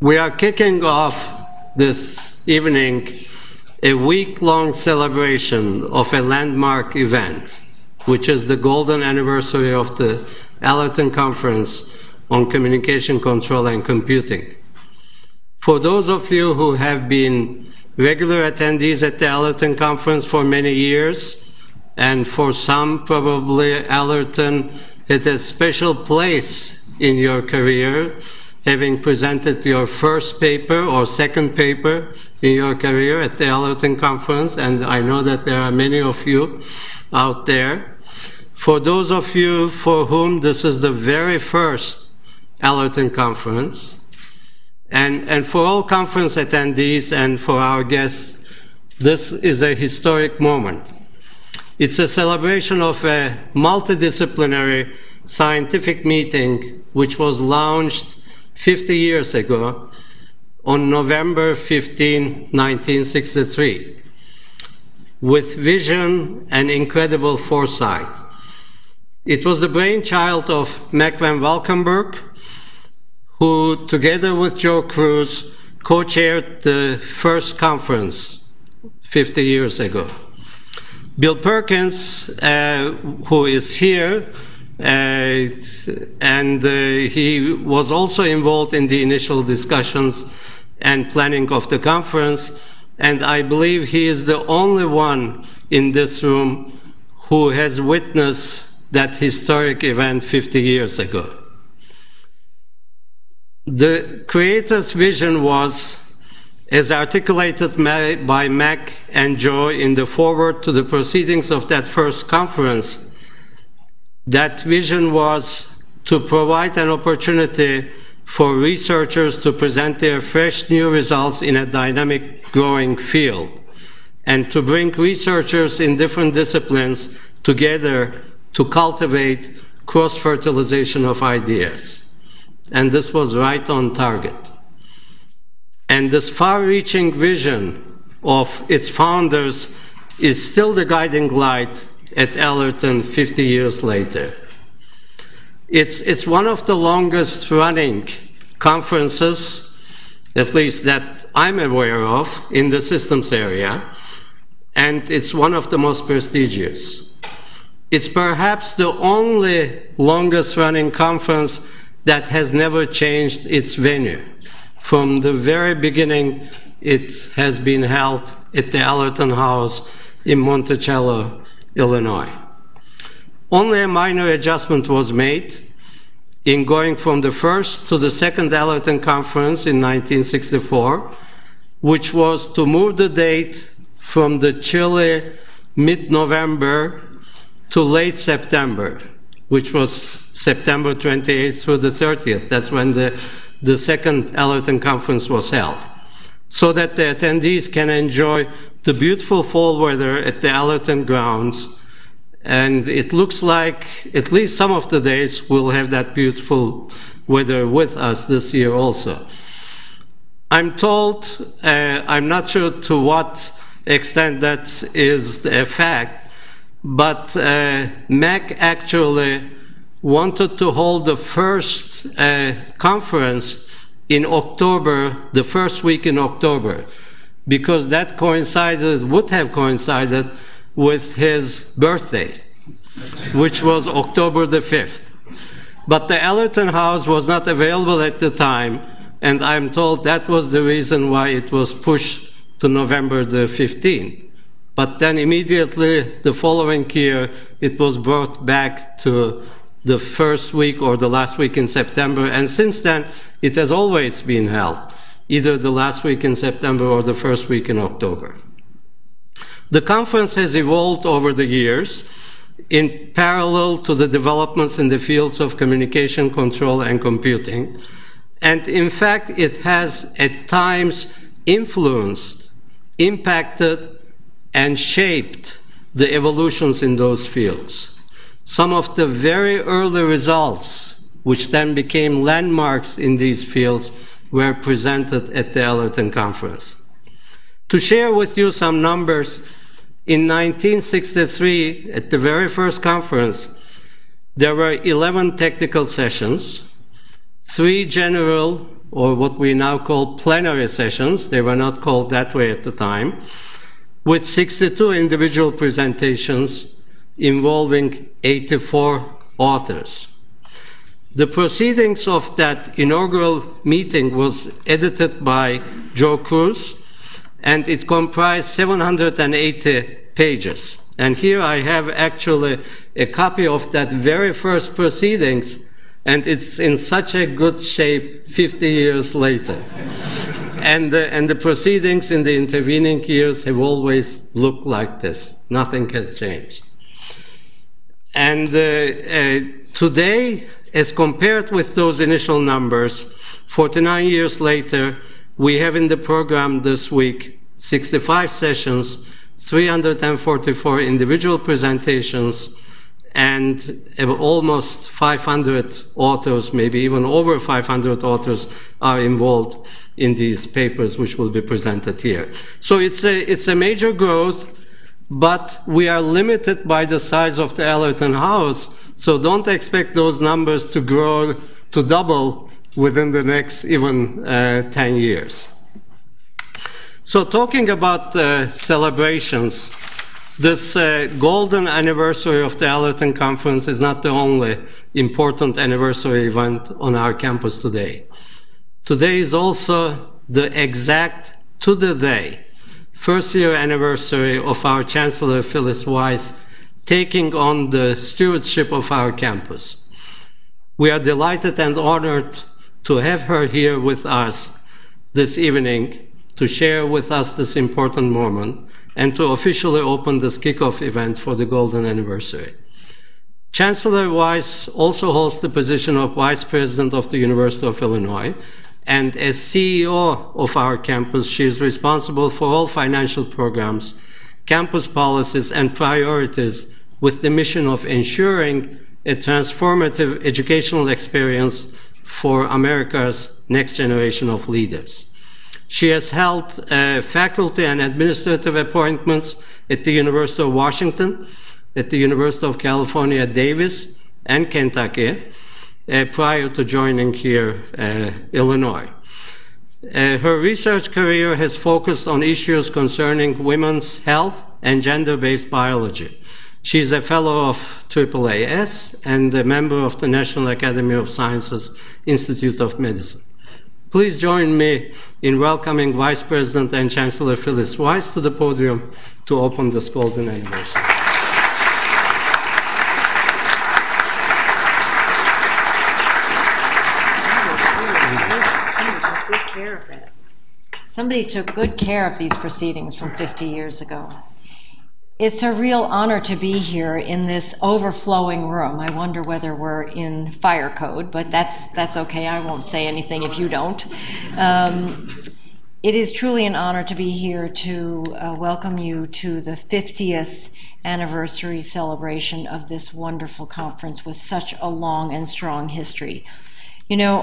We are kicking off this evening a week-long celebration of a landmark event, which is the golden anniversary of the Allerton Conference on Communication Control and Computing. For those of you who have been regular attendees at the Allerton Conference for many years, and for some probably Allerton had a special place in your career, having presented your first paper or second paper in your career at the Allerton Conference, and I know that there are many of you out there. For those of you for whom this is the very first Allerton Conference, and for all conference attendees and for our guests, this is a historic moment. It's a celebration of a multidisciplinary scientific meeting which was launched 50 years ago on November 15, 1963, with vision and incredible foresight. It was the brainchild of Mac Van Valkenburg, who, together with Joe Cruz, co-chaired the first conference 50 years ago. Bill Perkins, who is here, he was also involved in the initial discussions and planning of the conference, and I believe he is the only one in this room who has witnessed that historic event 50 years ago. The creator's vision was, as articulated by Mac and Joe in the foreword to the proceedings of that first conference, that vision was to provide an opportunity for researchers to present their fresh new results in a dynamic, growing field, and to bring researchers in different disciplines together to cultivate cross-fertilization of ideas. And this was right on target. And this far-reaching vision of its founders is still the guiding light at Allerton 50 years later. It's one of the longest running conferences, at least that I'm aware of, in the systems area, and it's one of the most prestigious. It's perhaps the only longest running conference that has never changed its venue. From the very beginning, it has been held at the Allerton House in Monticello, Illinois. Only a minor adjustment was made in going from the first to the second Allerton Conference in 1964, which was to move the date from the chilly mid-November to late September, which was September 28th through the 30th. That's when the second Allerton Conference was held, so that the attendees can enjoy the beautiful fall weather at the Allerton grounds. And it looks like at least some of the days we'll have that beautiful weather with us this year also. I'm told, I'm not sure to what extent that is a fact, but Mac actually wanted to hold the first conference in October, the first week in October, because that would have coincided with his birthday, which was October the 5th. But the Allerton House was not available at the time, and I'm told that was the reason why it was pushed to November the 15th. But then immediately the following year, it was brought back to the first week or the last week in September, and since then, it has always been held, either the last week in September or the first week in October. The conference has evolved over the years in parallel to the developments in the fields of communication, control, and computing. And in fact, it has at times influenced, impacted, and shaped the evolutions in those fields. Some of the very early results, which then became landmarks in these fields, were presented at the Allerton Conference. To share with you some numbers, in 1963, at the very first conference, there were 11 technical sessions, 3 general, or what we now call plenary sessions, they were not called that way at the time, with 62 individual presentations involving 84 authors. The proceedings of that inaugural meeting was edited by Joe Cruz, and it comprised 780 pages. And here I have actually a copy of that very first proceedings, and it's in such a good shape 50 years later. And the proceedings in the intervening years have always looked like this. Nothing has changed. And today, as compared with those initial numbers, 49 years later, we have in the program this week 65 sessions, 344 individual presentations, and almost 500 authors, maybe even over 500 authors, are involved in these papers which will be presented here. So it's a major growth, but we are limited by the size of the Allerton House, so don't expect those numbers to grow to double within the next even 10 years. So talking about celebrations, this golden anniversary of the Allerton Conference is not the only important anniversary event on our campus today. Today is also the exact, to the day, first-year anniversary of our Chancellor Phyllis Weiss taking on the stewardship of our campus. We are delighted and honored to have her here with us this evening to share with us this important moment and to officially open this kickoff event for the golden anniversary. Chancellor Weiss also holds the position of Vice President of the University of Illinois, and as CEO of our campus, she is responsible for all financial programs, campus policies, and priorities with the mission of ensuring a transformative educational experience for America's next generation of leaders. She has held faculty and administrative appointments at the University of Washington, at the University of California, Davis, and Kentucky, prior to joining here, Illinois. Her research career has focused on issues concerning women's health and gender-based biology. She is a fellow of AAAS and a member of the National Academy of Sciences Institute of Medicine. Please join me in welcoming Vice President and Chancellor Phyllis Weiss to the podium to open this golden anniversary. Somebody took good care of these proceedings from 50 years ago. It's a real honor to be here in this overflowing room. I wonder whether we're in fire code, but that's okay. I won't say anything if you don't. It is truly an honor to be here to welcome you to the 50th anniversary celebration of this wonderful conference with such a long and strong history. You know,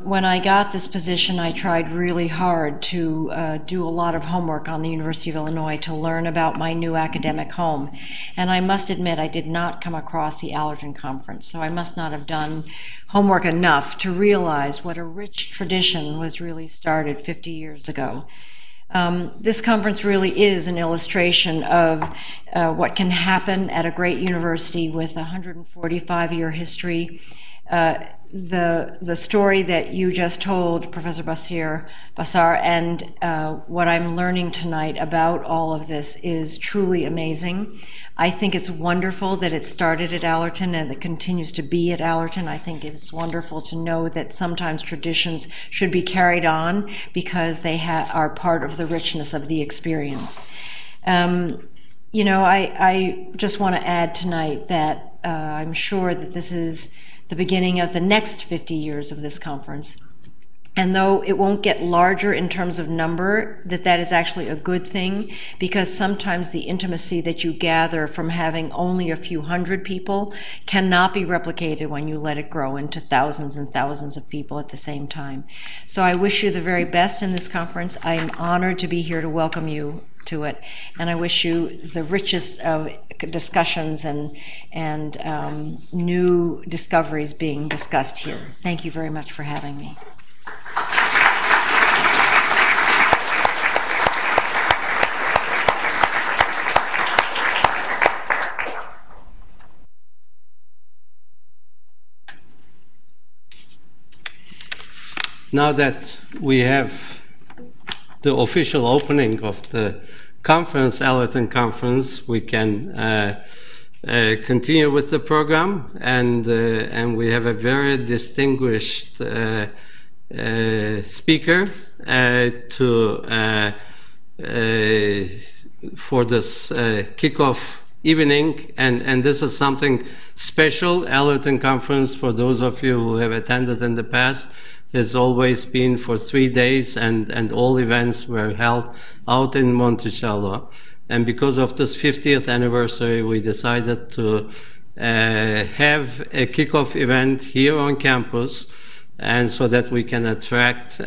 when I got this position, I tried really hard to do a lot of homework on the University of Illinois to learn about my new academic home. And I must admit, I did not come across the Allerton Conference, so I must not have done homework enough to realize what a rich tradition was really started 50 years ago. This conference really is an illustration of what can happen at a great university with a 145-year history. The story that you just told, Professor Basar, and what I'm learning tonight about all of this is truly amazing. I think it's wonderful that it started at Allerton and it continues to be at Allerton. I think it's wonderful to know that sometimes traditions should be carried on because they are part of the richness of the experience. You know, I just want to add tonight that I'm sure that this is the beginning of the next 50 years of this conference. And though it won't get larger in terms of number, that is actually a good thing, because sometimes the intimacy that you gather from having only a few hundred people cannot be replicated when you let it grow into thousands and thousands of people at the same time. So I wish you the very best in this conference. I'm honored to be here to welcome you to it. And I wish you the richest of discussions and new discoveries being discussed here. Thank you very much for having me. Now that we have the official opening of the conference, Allerton Conference, we can continue with the program, and we have a very distinguished speaker for this kickoff evening, and this is something special. Allerton Conference, for those of you who have attended in the past, has always been for 3 days, and all events were held out in Monticello. And because of this 50th anniversary, we decided to have a kickoff event here on campus, and so that we can attract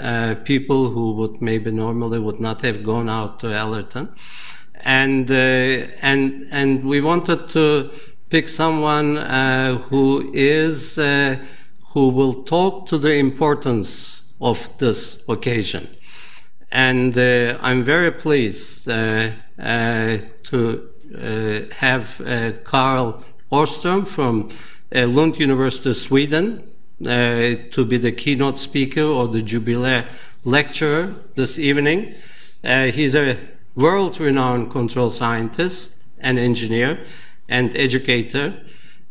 people who would maybe normally would not have gone out to Allerton. And we wanted to pick someone who will talk to the importance of this occasion. And I'm very pleased to have Carl Åström from Lund University, Sweden, to be the keynote speaker or the jubilee lecturer this evening. He's a world-renowned control scientist and engineer and educator.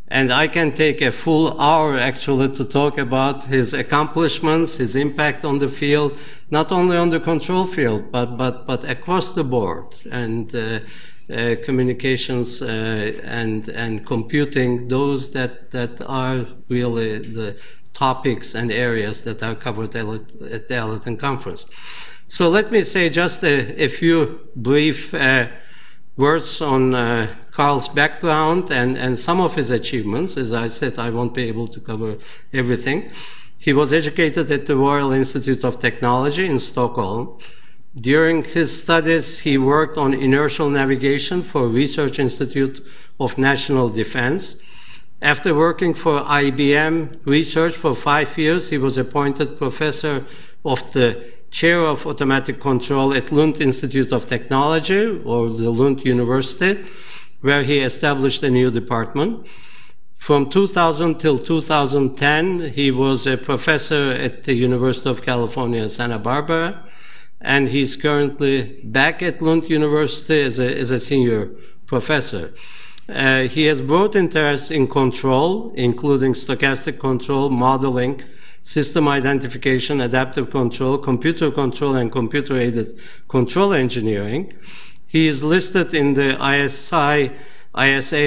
And I can take a full hour actually to talk about his accomplishments, his impact on the field, not only on the control field, but across the board, and communications and computing, those that are really the topics and areas that are covered at the Allerton Conference. So let me say just a few brief words on Carl's background and some of his achievements. As I said, I won't be able to cover everything. He was educated at the Royal Institute of Technology in Stockholm. During his studies, he worked on inertial navigation for Research Institute of National Defense. After working for IBM Research for 5 years, he was appointed professor of the Chair of Automatic Control at Lund Institute of Technology, or the Lund University, where he established a new department. From 2000 till 2010, he was a professor at the University of California, Santa Barbara, and he's currently back at Lund University as a senior professor. He has broad interests in control, including stochastic control, modeling, system identification, adaptive control, computer control, and computer-aided control engineering. He is listed in the ISA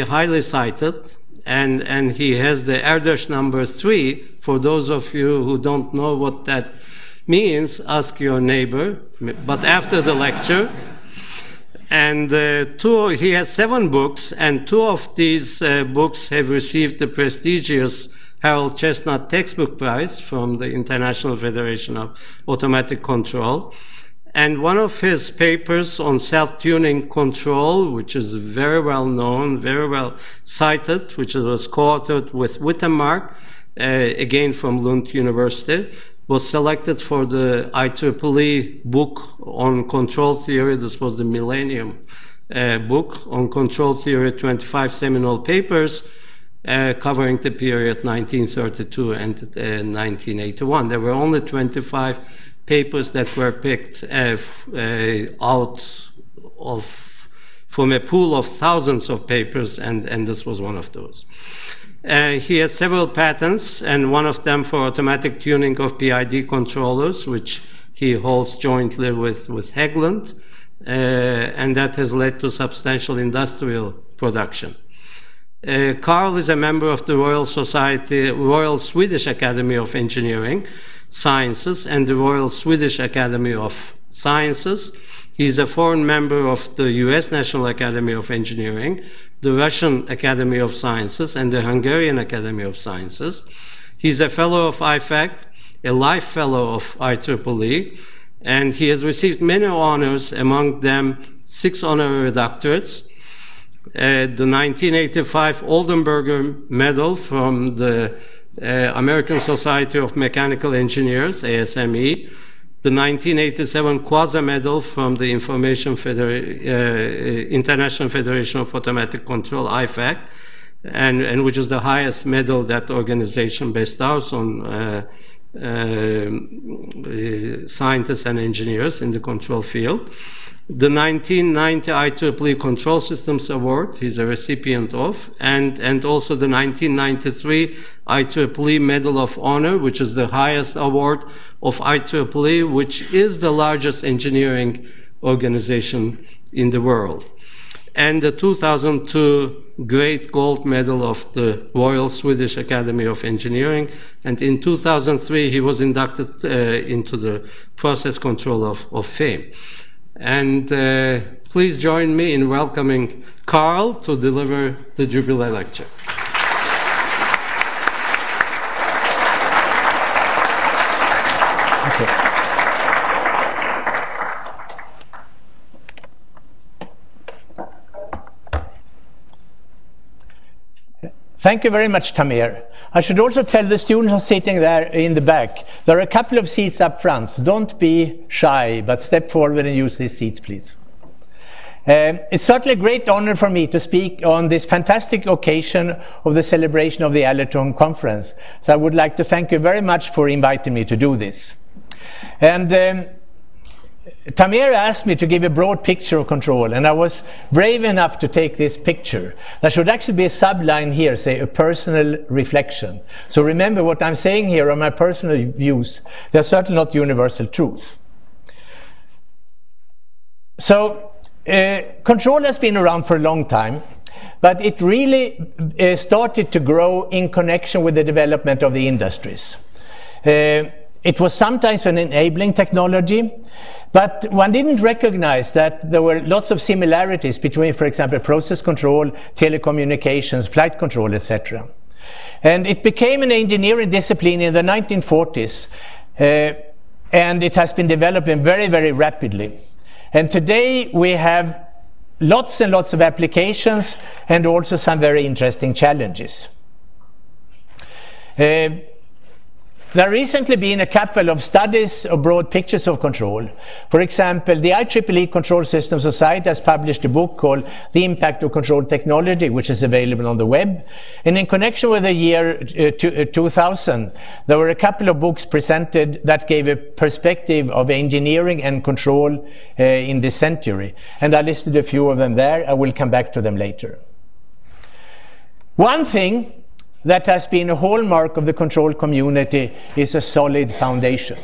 highly cited, and he has the Erdős number 3. For those of you who don't know what that means, ask your neighbor, but after the lecture. And he has 7 books, and 2 of these books have received the prestigious Harold Chestnut Textbook Prize from the International Federation of Automatic Control. And one of his papers on self-tuning control, which is very well known, very well cited, which was co-authored with Wittenmark, again from Lund University, was selected for the IEEE book on control theory. This was the Millennium book on control theory, 25 seminal papers, covering the period 1932 and 1981. There were only 25 papers that were picked out from a pool of thousands of papers, and this was one of those. He has several patents, and one of them for automatic tuning of PID controllers, which he holds jointly with Hägglund, and that has led to substantial industrial production. Carl is a member of the Royal Swedish Academy of Engineering Sciences and the Royal Swedish Academy of Sciences. He is a foreign member of the US National Academy of Engineering, the Russian Academy of Sciences, and the Hungarian Academy of Sciences. He's a fellow of IFAC, a life fellow of IEEE, and he has received many honors, among them 6 honorary doctorates, the 1985 Oldenburger Medal from the American Society of Mechanical Engineers, ASME, the 1987 Quasi Medal from the International Federation of Automatic Control, IFAC, and which is the highest medal that organization bestows on scientists and engineers in the control field. The 1990 IEEE Control Systems Award, he's a recipient of, and also the 1993 IEEE Medal of Honor, which is the highest award of IEEE, which is the largest engineering organization in the world. And the 2002 Great Gold Medal of the Royal Swedish Academy of Engineering. And in 2003, he was inducted into the Process Control of Fame. And please join me in welcoming Carl to deliver the Jubilee Lecture. Okay. Thank you very much, Tamir. I should also tell the students who are sitting there in the back, there are a couple of seats up front. So don't be shy, but step forward and use these seats, please. It's certainly a great honor for me to speak on this fantastic occasion of the celebration of the Allerton conference. So I would like to thank you very much for inviting me to do this. And Tamir asked me to give a broad picture of control, and I was brave enough to take this picture. There should actually be a subline here, say a personal reflection. So remember, what I'm saying here are my personal views. They're certainly not universal truth. So control has been around for a long time, but it really started to grow in connection with the development of the industries. It was sometimes an enabling technology, but one didn't recognize that there were lots of similarities between, for example, process control, telecommunications, flight control, etc. And it became an engineering discipline in the 1940s, and it has been developing very, very rapidly. And today we have lots and lots of applications and also some very interesting challenges. There have recently been a couple of studies of broad pictures of control. For example, the IEEE Control Systems Society has published a book called The Impact of Control Technology, which is available on the web. And in connection with the year 2000, there were a couple of books presented that gave a perspective of engineering and control in this century. And I listed a few of them there. I will come back to them later. One thing that has been a hallmark of the control community is a solid foundation.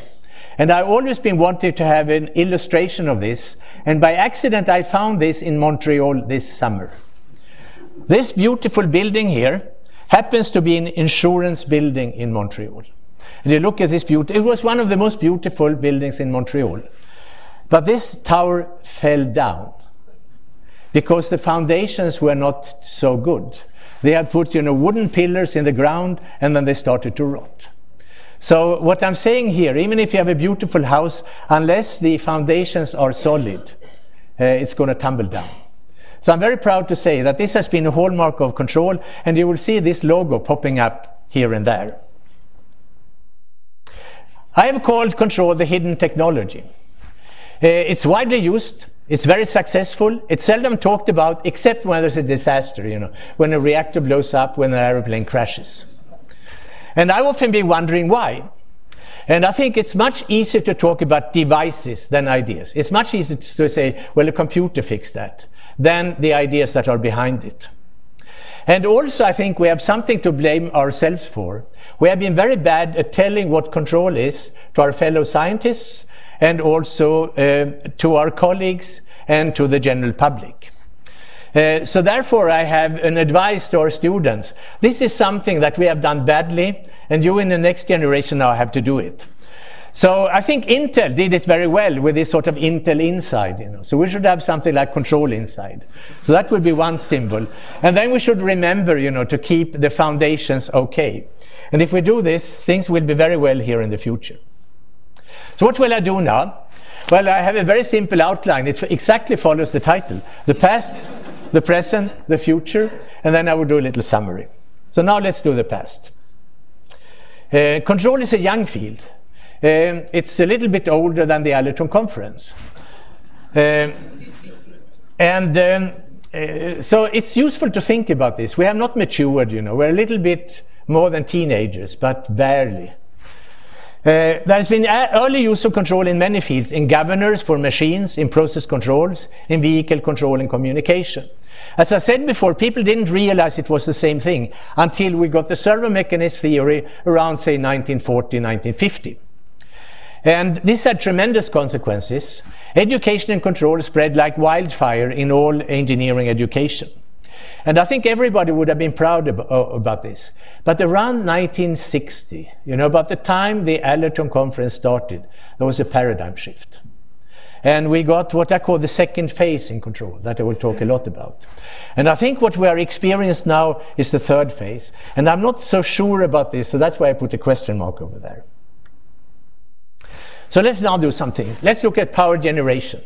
And I've always been wanting to have an illustration of this, and by accident I found this in Montreal this summer. This beautiful building here happens to be an insurance building in Montreal. And you look at this beauty, it was one of the most beautiful buildings in Montreal. But this tower fell down because the foundations were not so good. They had put, wooden pillars in the ground, and then they started to rot. So what I'm saying here, even if you have a beautiful house, unless the foundations are solid, it's going to tumble down. So I'm very proud to say that this has been a hallmark of control, and you will see this logo popping up here and there. I have called control the hidden technology. It's widely used. It's very successful. It's seldom talked about, except when there's a disaster, when a reactor blows up, when an airplane crashes. And I've often been wondering why. And I think it's much easier to talk about devices than ideas. It's much easier to say, well, a computer fixed that, than the ideas that are behind it. And also, I think we have something to blame ourselves for. We have been very bad at telling what control is to our fellow scientists, and also to our colleagues and to the general public. So therefore I have an advice to our students. This is something that we have done badly, and you in the next generation now have to do it. So I think Intel did it very well with this sort of Intel Inside. So we should have something like Control Inside. So that would be one symbol. And then we should remember, to keep the foundations okay. And if we do this, things will be very well here in the future. So what will I do now? Well, I have a very simple outline. It exactly follows the title. The past, the present, the future, and then I will do a little summary. So now let's do the past. Control is a young field. It's a little bit older than the Allerton conference. So it's useful to think about this. We have not matured, you know. We're a little bit more than teenagers, but barely. There's been early use of control in many fields, in governors, for machines, in process controls, in vehicle control and communication. As I said before, people didn't realize it was the same thing until we got the servo mechanism theory around, say, 1940, 1950. And this had tremendous consequences. Education and control spread like wildfire in all engineering education. And I think everybody would have been proud about this. But around 1960, you know, about the time the Allerton conference started, there was a paradigm shift. And we got what I call the second phase in control, that I will talk a lot about. And I think what we are experiencing now is the third phase. And I'm not so sure about this, so that's why I put a question mark over there. So let's now do something. Let's look at power generation.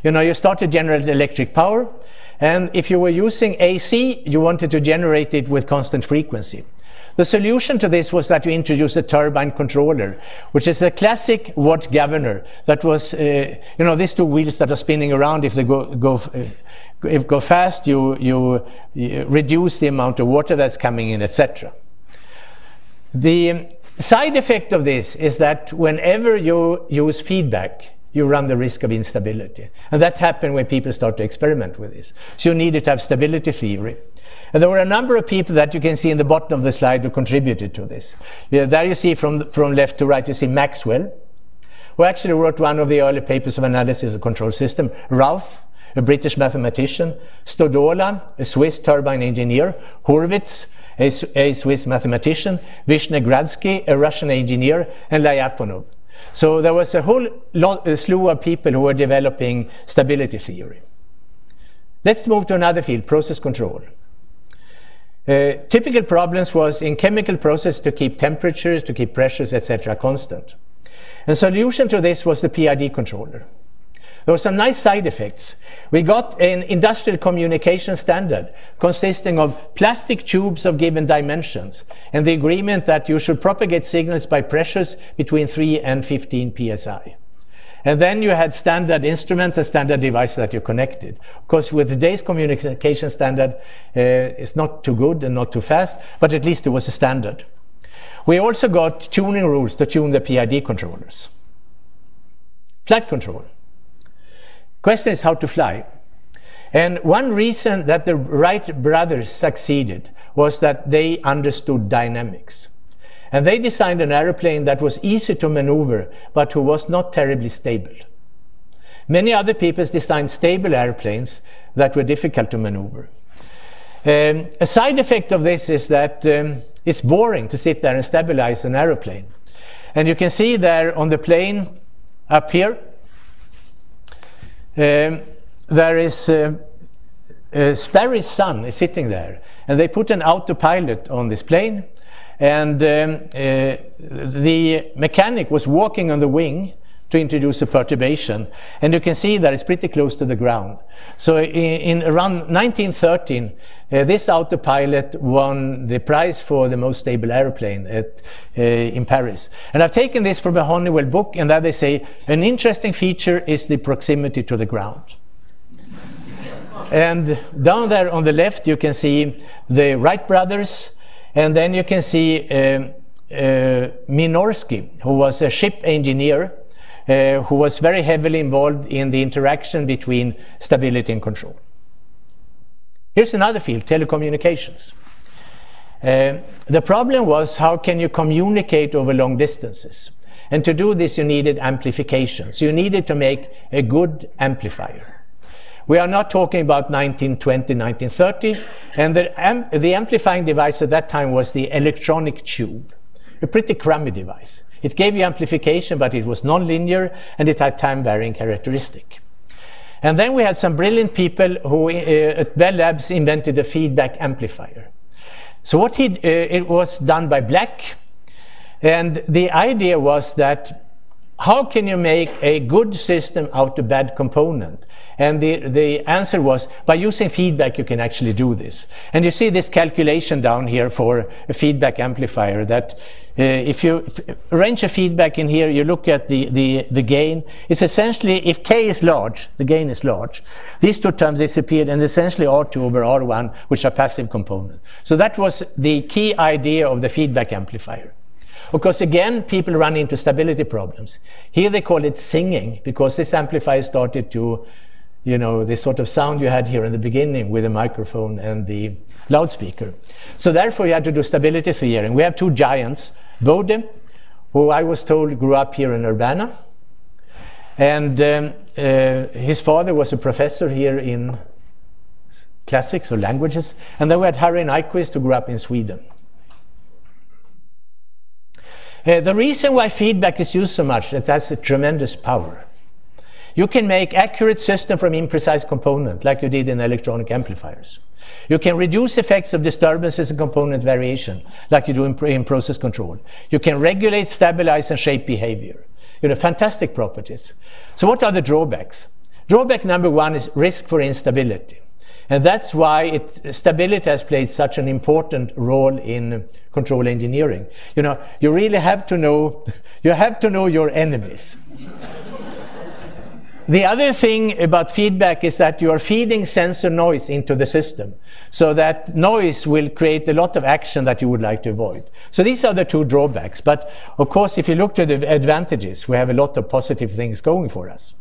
You know, you start to generate electric power, and if you were using AC, you wanted to generate it with constant frequency. The solution to this was that you introduced a turbine controller, which is a classic watt governor that was, you know, these two wheels that are spinning around. If they go fast, you reduce the amount of water that's coming in, etc. The side effect of this is that whenever you use feedback, you run the risk of instability. And that happened when people start to experiment with this. So you needed to have stability theory. And there were a number of people that you can see in the bottom of the slide who contributed to this. Yeah, there you see from left to right, you see Maxwell, who actually wrote one of the early papers of analysis of control system. Routh, a British mathematician. Stodola, a Swiss turbine engineer. Hurwitz, a Swiss mathematician. Vishnegradsky, a Russian engineer. And Lyapunov. So there was a whole slew of people who were developing stability theory. Let's move to another field, process control. Typical problems was in chemical process to keep temperatures, to keep pressures, etc. constant. And solution to this was the PID controller. There were some nice side effects. We got an industrial communication standard consisting of plastic tubes of given dimensions and the agreement that you should propagate signals by pressures between 3 and 15 psi. And then you had standard instruments and standard devices that you connected. Of course, with today's communication standard, it's not too good and not too fast, but at least it was a standard. We also got tuning rules to tune the PID controllers. Flight control. Question is how to fly. And one reason that the Wright brothers succeeded was that they understood dynamics. And they designed an airplane that was easy to maneuver, but who was not terribly stable. Many other people designed stable airplanes that were difficult to maneuver. A side effect of this is that it's boring to sit there and stabilize an airplane. And you can see there on the plane up here, there is Sperry's son is sitting there, and they put an autopilot on this plane, and the mechanic was walking on the wing to introduce a perturbation, and you can see that it's pretty close to the ground. So in around 1913, this autopilot won the prize for the most stable airplane in Paris. And I've taken this from a Honeywell book, and there they say an interesting feature is the proximity to the ground. And down there on the left you can see the Wright brothers, and then you can see Minorsky, who was a ship engineer, who was very heavily involved in the interaction between stability and control. Here's another field, telecommunications. The problem was, how can you communicate over long distances? And to do this you needed amplification. So you needed to make a good amplifier. We are not talking about 1920, 1930, and the amplifying device at that time was the electronic tube, a pretty crummy device. It gave you amplification, but it was non-linear, and it had time-varying characteristic. And then we had some brilliant people who at Bell Labs invented a feedback amplifier. So what it was done by Black, and the idea was that how can you make a good system out of bad component? And the answer was, by using feedback, you can actually do this. And you see this calculation down here for a feedback amplifier, that if you arrange a feedback in here, you look at the gain. It's essentially, if K is large, the gain is large. These two terms disappeared, and essentially R2 over R1, which are passive components. So that was the key idea of the feedback amplifier. Of course, again, people run into stability problems. Here they call it singing, because this amplifier started to, you know, the sort of sound you had here in the beginning with the microphone and the loudspeaker. So therefore, you had to do stability theory. We have two giants, Bode, who I was told grew up here in Urbana, and his father was a professor here in classics or languages. And then we had Harry Nyquist, who grew up in Sweden. The reason why feedback is used so much, it has a tremendous power. You can make accurate system from imprecise component, like you did in electronic amplifiers. You can reduce effects of disturbances and component variation, like you do in process control. You can regulate, stabilize, and shape behavior. You know, fantastic properties. So what are the drawbacks? Drawback number one is risk for instability. And that's why stability has played such an important role in control engineering. You know, you really have to know, your enemies. The other thing about feedback is that you are feeding sensor noise into the system. So that noise will create a lot of action that you would like to avoid. So these are the two drawbacks. But of course, if you look to the advantages, we have a lot of positive things going for us.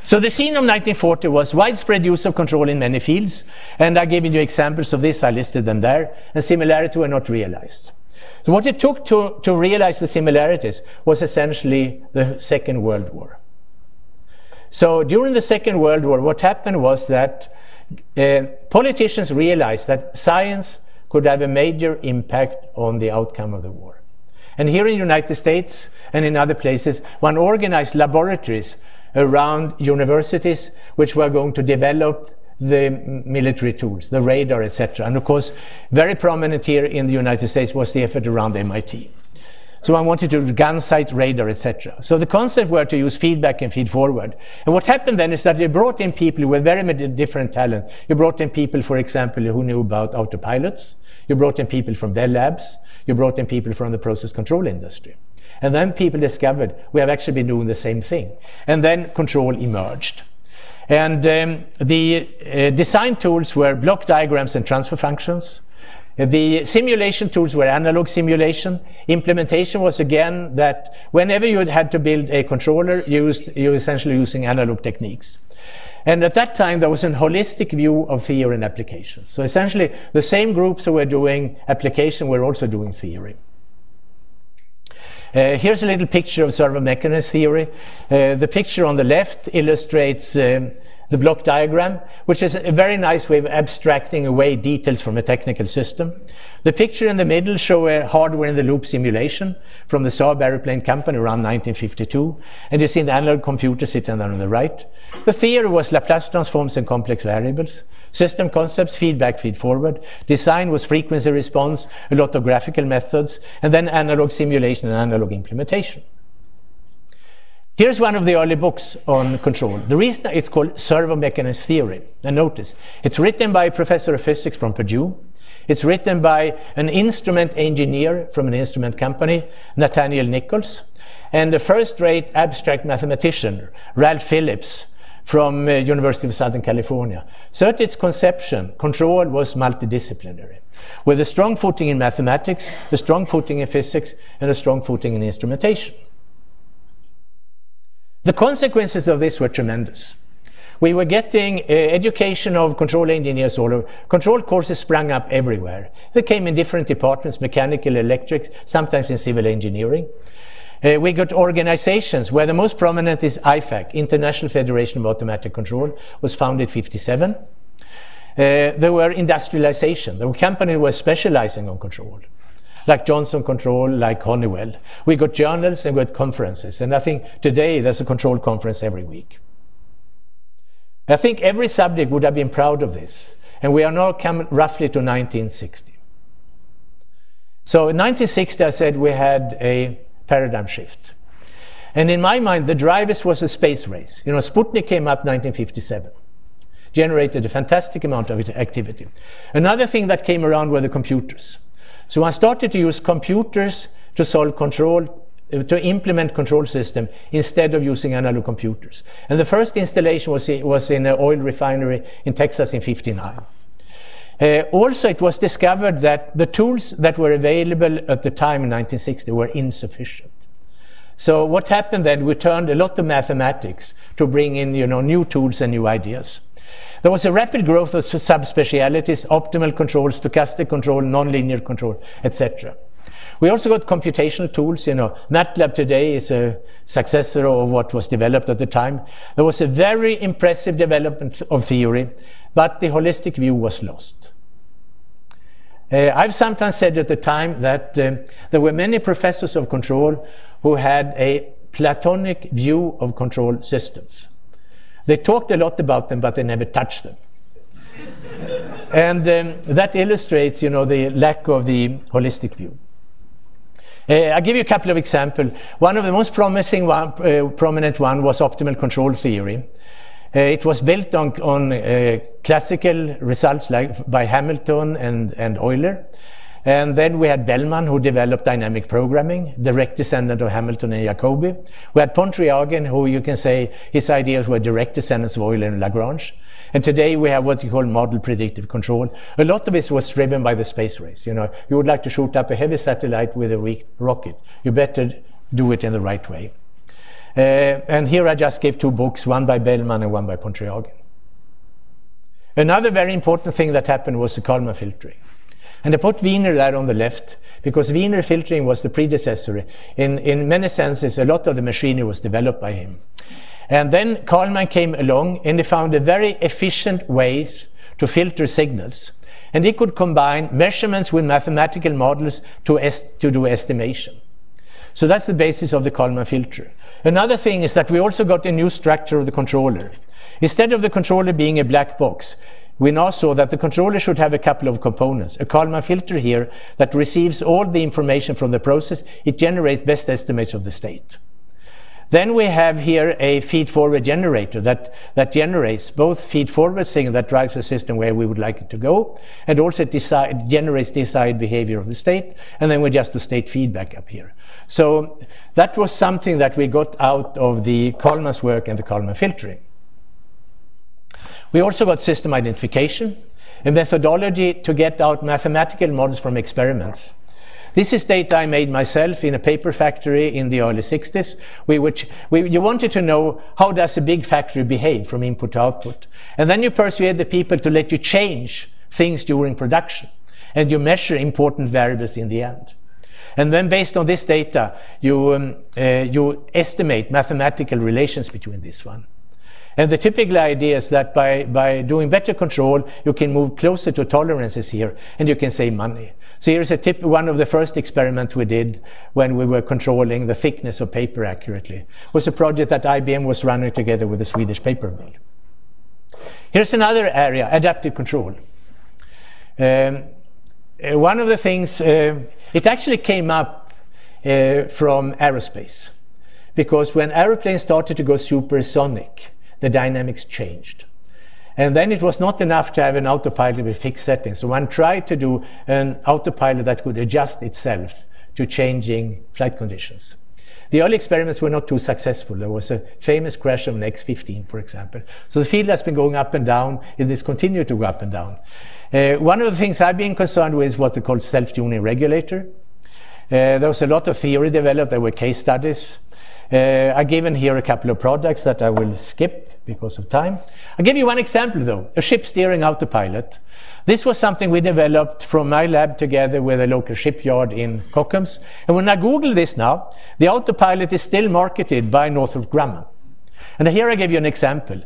So the scene of 1940 was widespread use of control in many fields, and I gave you examples of this, I listed them there, and similarities were not realized. So what it took to realize the similarities was essentially the Second World War. So during the Second World War, what happened was that politicians realized that science could have a major impact on the outcome of the war. And here in the United States and in other places, one organized laboratories around universities which were going to develop the military tools, the radar, etc. And of course, very prominent here in the United States was the effort around MIT. So I wanted to do gun sight, radar, etc. So the concept were to use feedback and feed forward. And what happened then is that they brought in people with very different talent. You brought in people, for example, who knew about autopilots. You brought in people from Bell Labs. You brought in people from the process control industry. And then people discovered we have actually been doing the same thing. And then control emerged. And the design tools were block diagrams and transfer functions. The simulation tools were analog simulation. Implementation was again that whenever you had to build a controller, you were essentially using analog techniques. And at that time, there was a holistic view of theory and applications. So essentially, the same groups who were doing application were also doing theory. Here's a little picture of servo mechanism theory. The picture on the left illustrates the block diagram, which is a very nice way of abstracting away details from a technical system. The picture in the middle shows a hardware-in-the-loop simulation from the Saab airplane company around 1952. And you see the analog computer sitting there on the right. The theory was Laplace transforms and complex variables. System concepts, feedback, feed-forward. Design was frequency response, a lot of graphical methods, and then analog simulation and analog implementation. Here's one of the early books on control. The reason it's called servo mechanism theory. And notice, it's written by a professor of physics from Purdue. It's written by an instrument engineer from an instrument company, Nathaniel Nichols, and a first-rate abstract mathematician, Ralph Phillips, from University of Southern California. So at its conception, control was multidisciplinary, with a strong footing in mathematics, a strong footing in physics, and a strong footing in instrumentation. The consequences of this were tremendous. We were getting education of control engineers all over. Control courses sprang up everywhere. They came in different departments, mechanical, electric, sometimes in civil engineering. We got organizations where the most prominent is IFAC, International Federation of Automatic Control, was founded in 1957. There were industrialization. There were companies who were specializing on control, like Johnson Control, like Honeywell. We got journals and we got conferences. And I think today there's a control conference every week. I think every subject would have been proud of this. And we are now coming roughly to 1960. So in 1960, I said we had a paradigm shift. And in my mind, the drivers was a space race. You know, Sputnik came up 1957, generated a fantastic amount of activity. Another thing that came around were the computers. So I started to use computers to solve control, to implement control system instead of using analog computers. And the first installation was in an oil refinery in Texas in '59. Also, it was discovered that the tools that were available at the time in 1960 were insufficient. So what happened then, we turned a lot of mathematics to bring in, you know, new tools and new ideas. There was a rapid growth of subspecialities, optimal control, stochastic control, nonlinear control, etc. We also got computational tools. You know, MATLAB today is a successor of what was developed at the time. There was a very impressive development of theory, but the holistic view was lost. I've sometimes said at the time that there were many professors of control who had a Platonic view of control systems. They talked a lot about them, but they never touched them. And that illustrates, you know, the lack of the holistic view. I'll give you a couple of examples. One of the most promising prominent one was optimal control theory. It was built on classical results like by Hamilton and Euler. And then we had Bellman, who developed dynamic programming, direct descendant of Hamilton and Jacobi. We had Pontryagin, who you can say his ideas were direct descendants of Euler and Lagrange. And today we have what you call model predictive control. A lot of this was driven by the space race. You know, you would like to shoot up a heavy satellite with a weak rocket. You better do it in the right way. And here I just gave two books, one by Bellman and one by Pontryagin. Another very important thing that happened was the Kalman filtering. And I put Wiener there on the left, because Wiener filtering was the predecessor. In many senses, a lot of the machinery was developed by him. And then Kalman came along, and he found a very efficient ways to filter signals. And he could combine measurements with mathematical models to do estimation. So that's the basis of the Kalman filter. Another thing is that we also got a new structure of the controller. Instead of the controller being a black box, we now saw that the controller should have a couple of components. A Kalman filter here that receives all the information from the process. It generates best estimates of the state. Then we have here a feed-forward generator that generates both feed-forward signal that drives the system where we would like it to go, and also generates desired behavior of the state, and then we just do state feedback up here. So that was something that we got out of the Kalman's work and the Kalman filtering. We also got system identification, a methodology to get out mathematical models from experiments. This is data I made myself in a paper factory in the early 60s. You wanted to know how does a big factory behave from input to output. And then you persuade the people to let you change things during production. And you measure important variables in the end. And then based on this data, you estimate mathematical relations between this one. And the typical idea is that by doing better control, you can move closer to tolerances here, and you can save money. So here's one of the first experiments we did when we were controlling the thickness of paper accurately. It was a project that IBM was running together with the Swedish paper mill. Here's another area, adaptive control. One of the things, it actually came up from aerospace, because when aeroplanes started to go supersonic, the dynamics changed. And then it was not enough to have an autopilot with fixed settings. So one tried to do an autopilot that could adjust itself to changing flight conditions. The early experiments were not too successful. There was a famous crash of an X-15, for example. So the field has been going up and down. It has continued to go up and down. One of the things I've been concerned with is what they call self-tuning regulator. There was a lot of theory developed. There were case studies. I've given here a couple of products that I will skip because of time. I'll give you one example though, a ship steering autopilot. This was something we developed from my lab together with a local shipyard in Kockums. And when I Google this now, the autopilot is still marketed by Northrop Grumman. And here I give you an example.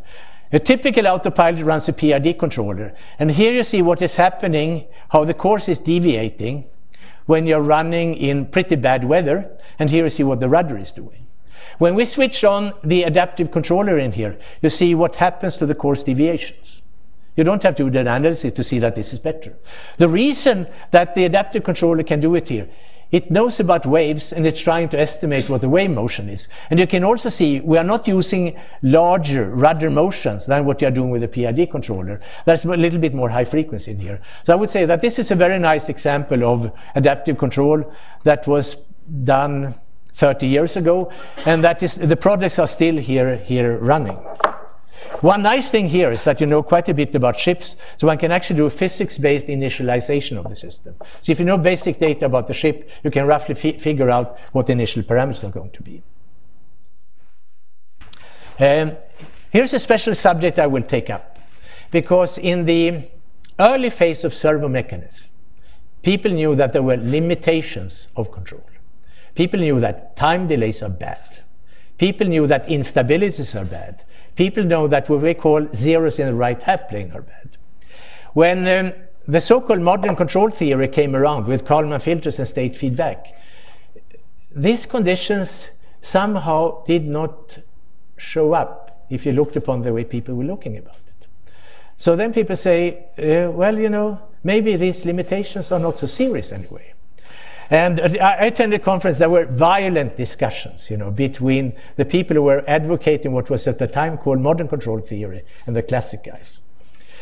A typical autopilot runs a PID controller. And here you see what is happening, how the course is deviating when you're running in pretty bad weather. And here you see what the rudder is doing. When we switch on the adaptive controller in here, you see what happens to the course deviations. You don't have to do the analysis to see that this is better. The reason that the adaptive controller can do it here it knows about waves, and it's trying to estimate what the wave motion is. And you can also see we are not using larger rudder motions than what you are doing with a PID controller. There's a little bit more high frequency in here. So I would say that this is a very nice example of adaptive control that was done 30 years ago, and that is, the projects are still here running. One nice thing here is that you know quite a bit about ships, so one can actually do a physics-based initialization of the system. So if you know basic data about the ship, you can roughly figure out what the initial parameters are going to be. Here's a special subject I will take up, because in the early phase of servo mechanism, people knew that there were limitations of control. People knew that time delays are bad. People knew that instabilities are bad. People know that what we call zeros in the right half plane are bad. When the so-called modern control theory came around with Kalman filters and state feedback, these conditions somehow did not show up if you looked upon the way people were looking about it. So then people say, well, you know, maybe these limitations are not so serious anyway. And I attended a conference. There were violent discussions, you know, between the people who were advocating what was at the time called modern control theory and the classic guys.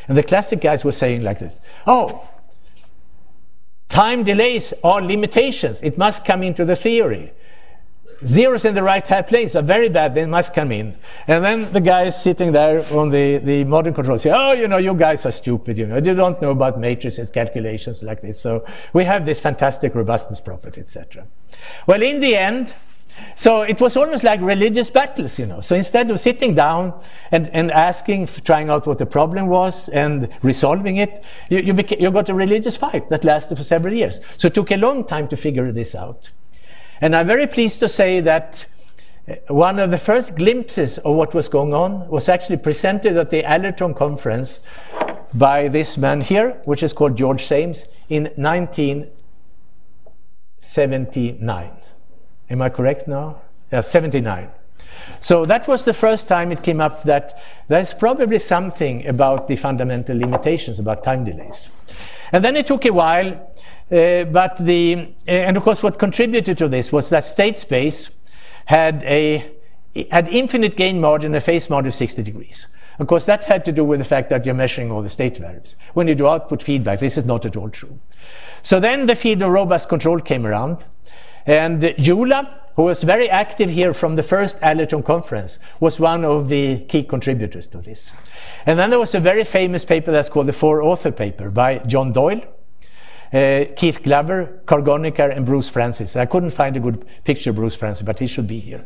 And the classic guys were saying like this: oh, time delays are limitations. It must come into the theory. Zeros in the right half planes are very bad. They must come in. And then the guys sitting there on the modern control say, oh, you know, you guys are stupid. You know, you don't know about matrices, calculations like this. So we have this fantastic robustness property, etc. Well, in the end, so it was almost like religious battles, you know. So instead of sitting down and asking, trying out what the problem was and resolving it, you got a religious fight that lasted for several years. So it took a long time to figure this out. And I'm very pleased to say that one of the first glimpses of what was going on was actually presented at the Allerton conference by this man here, which is called George Sames, in 1979. Am I correct now? Yeah, 79. So that was the first time it came up that there's probably something about the fundamental limitations about time delays. And then it took a while. And of course what contributed to this was that state space had infinite gain margin, a phase margin of 60 degrees. Of course that had to do with the fact that you're measuring all the state variables. When you do output feedback, this is not at all true. So then the field of robust control came around, and Jula, who was very active here from the first Allerton conference, was one of the key contributors to this. And then there was a very famous paper that's called the four-author paper by John Doyle, Keith Glover, Cargonica, and Bruce Francis. I couldn't find a good picture of Bruce Francis, but he should be here.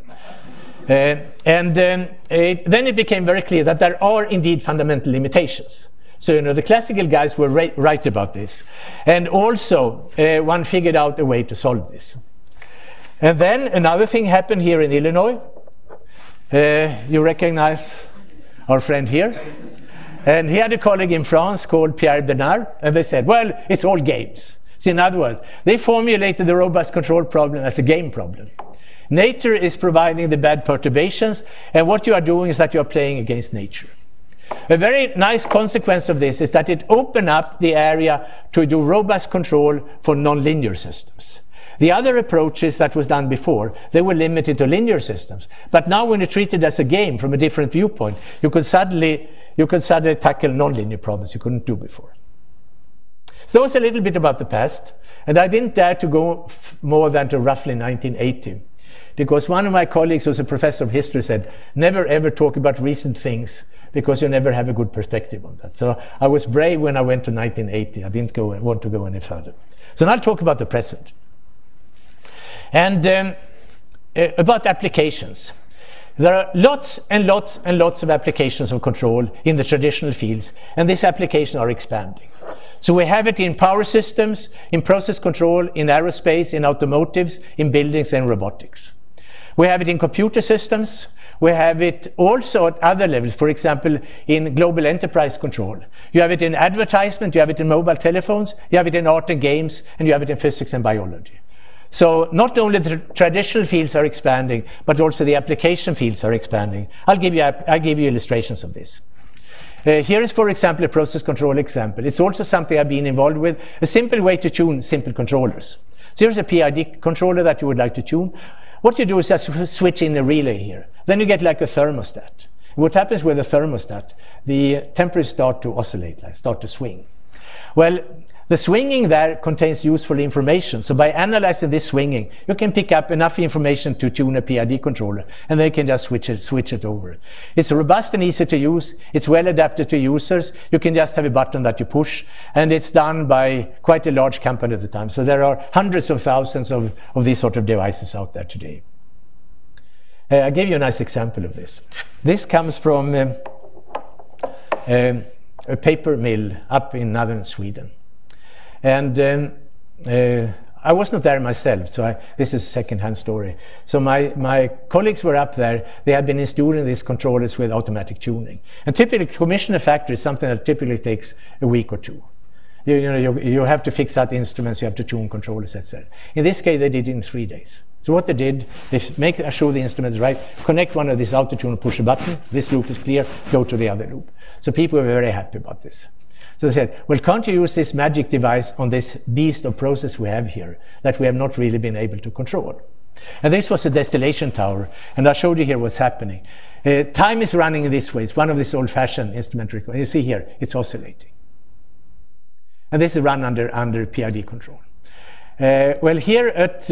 Then it became very clear that there are indeed fundamental limitations. So, you know, the classical guys were right about this. And also, one figured out a way to solve this. And then another thing happened here in Illinois. You recognize our friend here? And he had a colleague in France called Pierre Bernard, and they said, well, it's all games. So in other words, they formulated the robust control problem as a game problem. Nature is providing the bad perturbations, and what you are doing is that you are playing against nature. A very nice consequence of this is that it opened up the area to do robust control for nonlinear systems. The other approaches that was done before, they were limited to linear systems. But now when you treat it as a game from a different viewpoint, you could suddenly tackle nonlinear problems you couldn't do before. So that was a little bit about the past. And I didn't dare to go more than to roughly 1980. Because one of my colleagues who's a professor of history said, never ever talk about recent things because you never have a good perspective on that. So I was brave when I went to 1980. I didn't want to go any further. So now I'll talk about the present. And about applications. There are lots and lots and lots of applications of control in the traditional fields, and these applications are expanding. So we have it in power systems, in process control, in aerospace, in automotives, in buildings and robotics. We have it in computer systems. We have it also at other levels, for example, in global enterprise control. You have it in advertisement, you have it in mobile telephones, you have it in art and games, and you have it in physics and biology. So not only the traditional fields are expanding, but also the application fields are expanding. I'll give you illustrations of this. Here is, for example, a process control example. It's also something I've been involved with, a simple way to tune simple controllers. So here's a PID controller that you would like to tune. What you do is just switch in a relay here. Then you get like a thermostat. What happens with a thermostat? The temperatures start to oscillate, start to swing. Well, the swinging there contains useful information. So by analyzing this swinging, you can pick up enough information to tune a PID controller, and then you can just switch it over. It's robust and easy to use. It's well adapted to users. You can just have a button that you push, and it's done by quite a large company at the time. So there are hundreds of thousands of these sort of devices out there today. I'll give you a nice example of this. This comes from a paper mill up in northern Sweden. And I wasn't there myself, so this is a second-hand story. So my colleagues were up there. They had been installing these controllers with automatic tuning. And typically, commission a factory is something that typically takes a week or two. You have to fix out instruments, you have to tune controllers, etc. In this case, they did it in 3 days. So what they did, they make sure the instruments right, connect one of these auto tune, push a button, this loop is clear, go to the other loop. So people were very happy about this. So they said, well, can't you use this magic device on this beast of process we have here that we have not really been able to control? And this was a distillation tower, and I showed you here what's happening. Time is running in this way. It's one of these old-fashioned instrument records. You see here, it's oscillating. And this is run under PID control. Well, here at,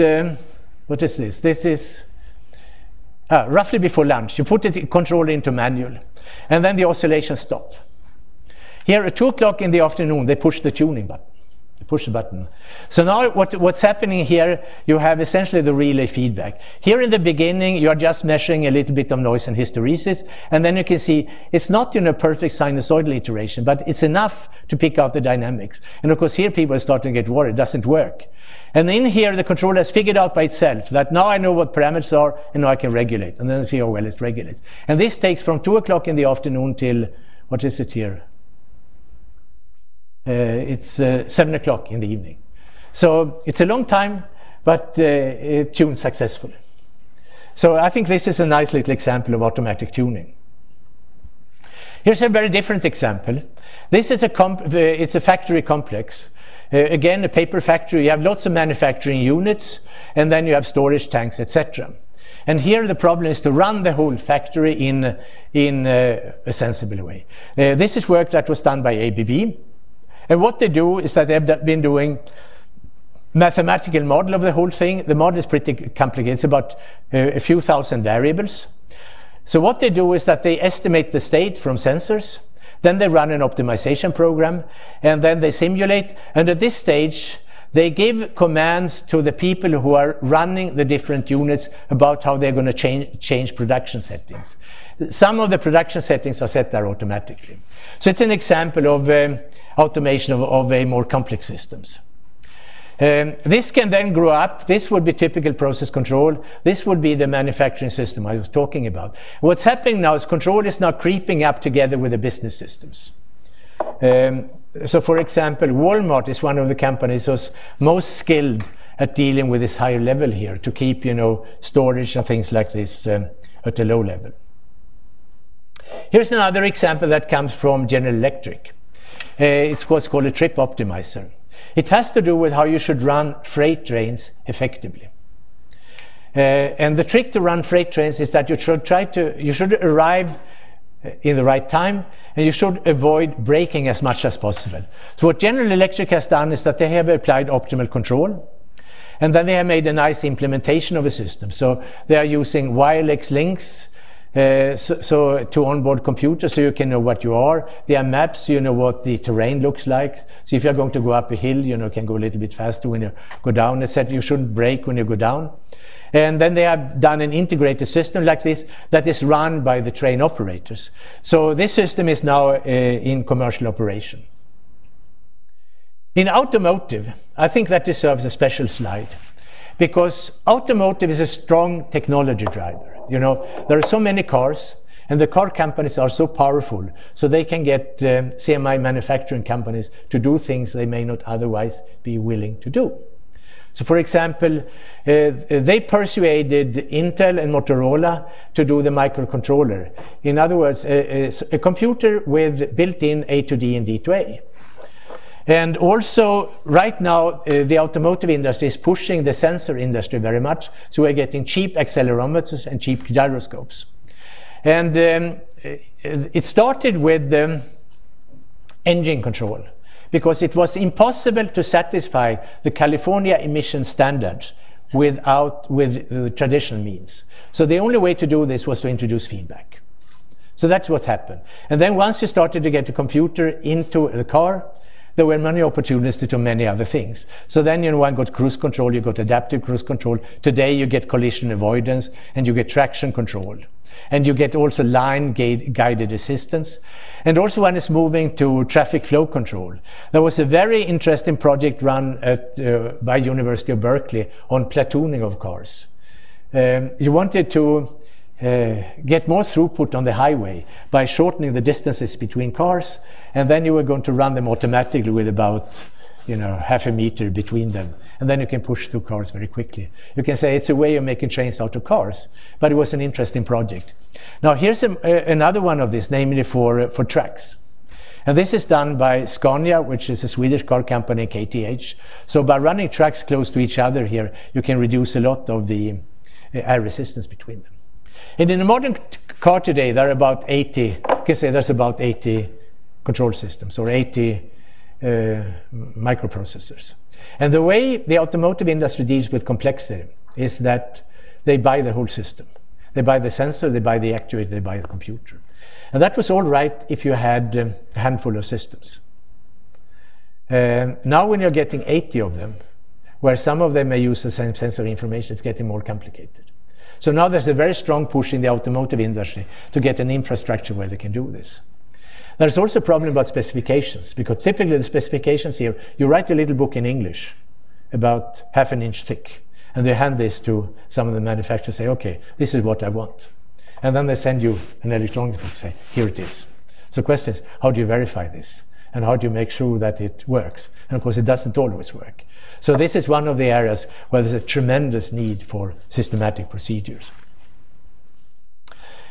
what is this? This is roughly before lunch. You put the controller into manual, and then the oscillations stop. Here at 2 o'clock in the afternoon, they push the tuning button. They push the button. So now what's happening here, you have essentially the relay feedback. Here in the beginning, you are just measuring a little bit of noise and hysteresis, and then you can see it's not in a perfect sinusoidal iteration, but it's enough to pick out the dynamics. And of course, here people are starting to get worried. It doesn't work. And in here, the controller has figured out by itself that now I know what parameters are, and now I can regulate. And then I see how well it regulates. And this takes from 2 o'clock in the afternoon till, what is it here? It's 7 o'clock in the evening. So it's a long time, but it tunes successfully. So I think this is a nice little example of automatic tuning. Here's a very different example. This is it's a factory complex. Again, a paper factory. You have lots of manufacturing units, and then you have storage tanks, etc. And here the problem is to run the whole factory in a sensible way. This is work that was done by ABB. And what they do is that they've been doing mathematical model of the whole thing. The model is pretty complicated. It's about a few thousand variables. So what they do is that they estimate the state from sensors. Then they run an optimization program, and then they simulate. And at this stage, they give commands to the people who are running the different units about how they're going to change production settings. Some of the production settings are set there automatically. So it's an example of automation of a more complex systems. This can then grow up. This would be typical process control. This would be the manufacturing system I was talking about. What's happening now is control is now creeping up together with the business systems. So for example, Walmart is one of the companies who's most skilled at dealing with this higher level here to keep, storage and things like this at a low level. Here's another example that comes from General Electric. It's what's called a trip optimizer. It has to do with how you should run freight trains effectively. And the trick to run freight trains is that you should arrive in the right time, and you should avoid braking as much as possible. So what General Electric has done is that they have applied optimal control, and then they have made a nice implementation of a system. So they are using wireless links to onboard computers, so you can know what you are. There are maps, so you know what the terrain looks like. So if you're going to go up a hill, you can go a little bit faster when you go down, etc. You shouldn't brake when you go down. And then they have done an integrated system like this that is run by the train operators. So this system is now in commercial operation. In automotive, I think that deserves a special slide, because automotive is a strong technology driver. There are so many cars, and the car companies are so powerful, so they can get CMI manufacturing companies to do things they may not otherwise be willing to do. So for example, they persuaded Intel and Motorola to do the microcontroller. In other words, a computer with built-in A to D and D to A. And also, right now, the automotive industry is pushing the sensor industry very much. So we're getting cheap accelerometers and cheap gyroscopes. And it started with engine control, because it was impossible to satisfy the California emission standards with traditional means. So the only way to do this was to introduce feedback. So that's what happened. And then once you started to get the computer into the car, there were many opportunities to do many other things. So then, one got cruise control, you got adaptive cruise control. Today you get collision avoidance, and you get traction control. And you get also line-guided assistance. And also when it's moving to traffic flow control. There was a very interesting project run by University of Berkeley on platooning of cars. You wanted to get more throughput on the highway by shortening the distances between cars, and then you were going to run them automatically with about half a meter between them, and then you can push through cars very quickly. You can say it's a way of making trains out of cars, but it was an interesting project. Now here's another one of this, namely for trucks. And this is done by Scania, which is a Swedish car company, KTH. So by running trucks close to each other here, you can reduce a lot of the air resistance between them. And in a modern car today, there are about 80, you can say there's about 80 control systems or 80 microprocessors. And the way the automotive industry deals with complexity is that they buy the whole system. They buy the sensor, they buy the actuator, they buy the computer. And that was all right if you had a handful of systems. Now when you're getting 80 of them, where some of them may use the same sensor information, it's getting more complicated. So now there's a very strong push in the automotive industry to get an infrastructure where they can do this. There's also a problem about specifications, because typically the specifications here, you write a little book in English about half an inch thick, and they hand this to some of the manufacturers, say, okay, this is what I want. And then they send you an electronic book, say, here it is. So the question is, how do you verify this? And how do you make sure that it works? And of course, it doesn't always work. So this is one of the areas where there's a tremendous need for systematic procedures.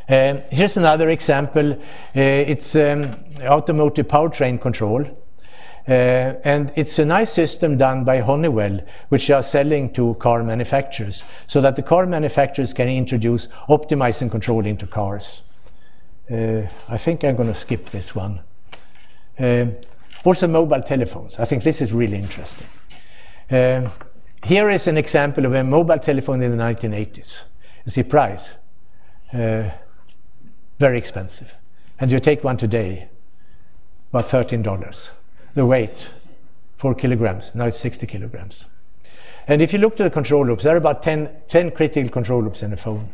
Here's another example. It's automotive powertrain control. And it's a nice system done by Honeywell, which are selling to car manufacturers, so that the car manufacturers can introduce optimizing control into cars. I think I'm going to skip this one. Also mobile telephones. I think this is really interesting. Here is an example of a mobile telephone in the 1980s. You see price, very expensive. And you take one today, about $13. The weight, 4 kilograms, now it's 60 kilograms. And if you look to the control loops, there are about 10 critical control loops in a phone.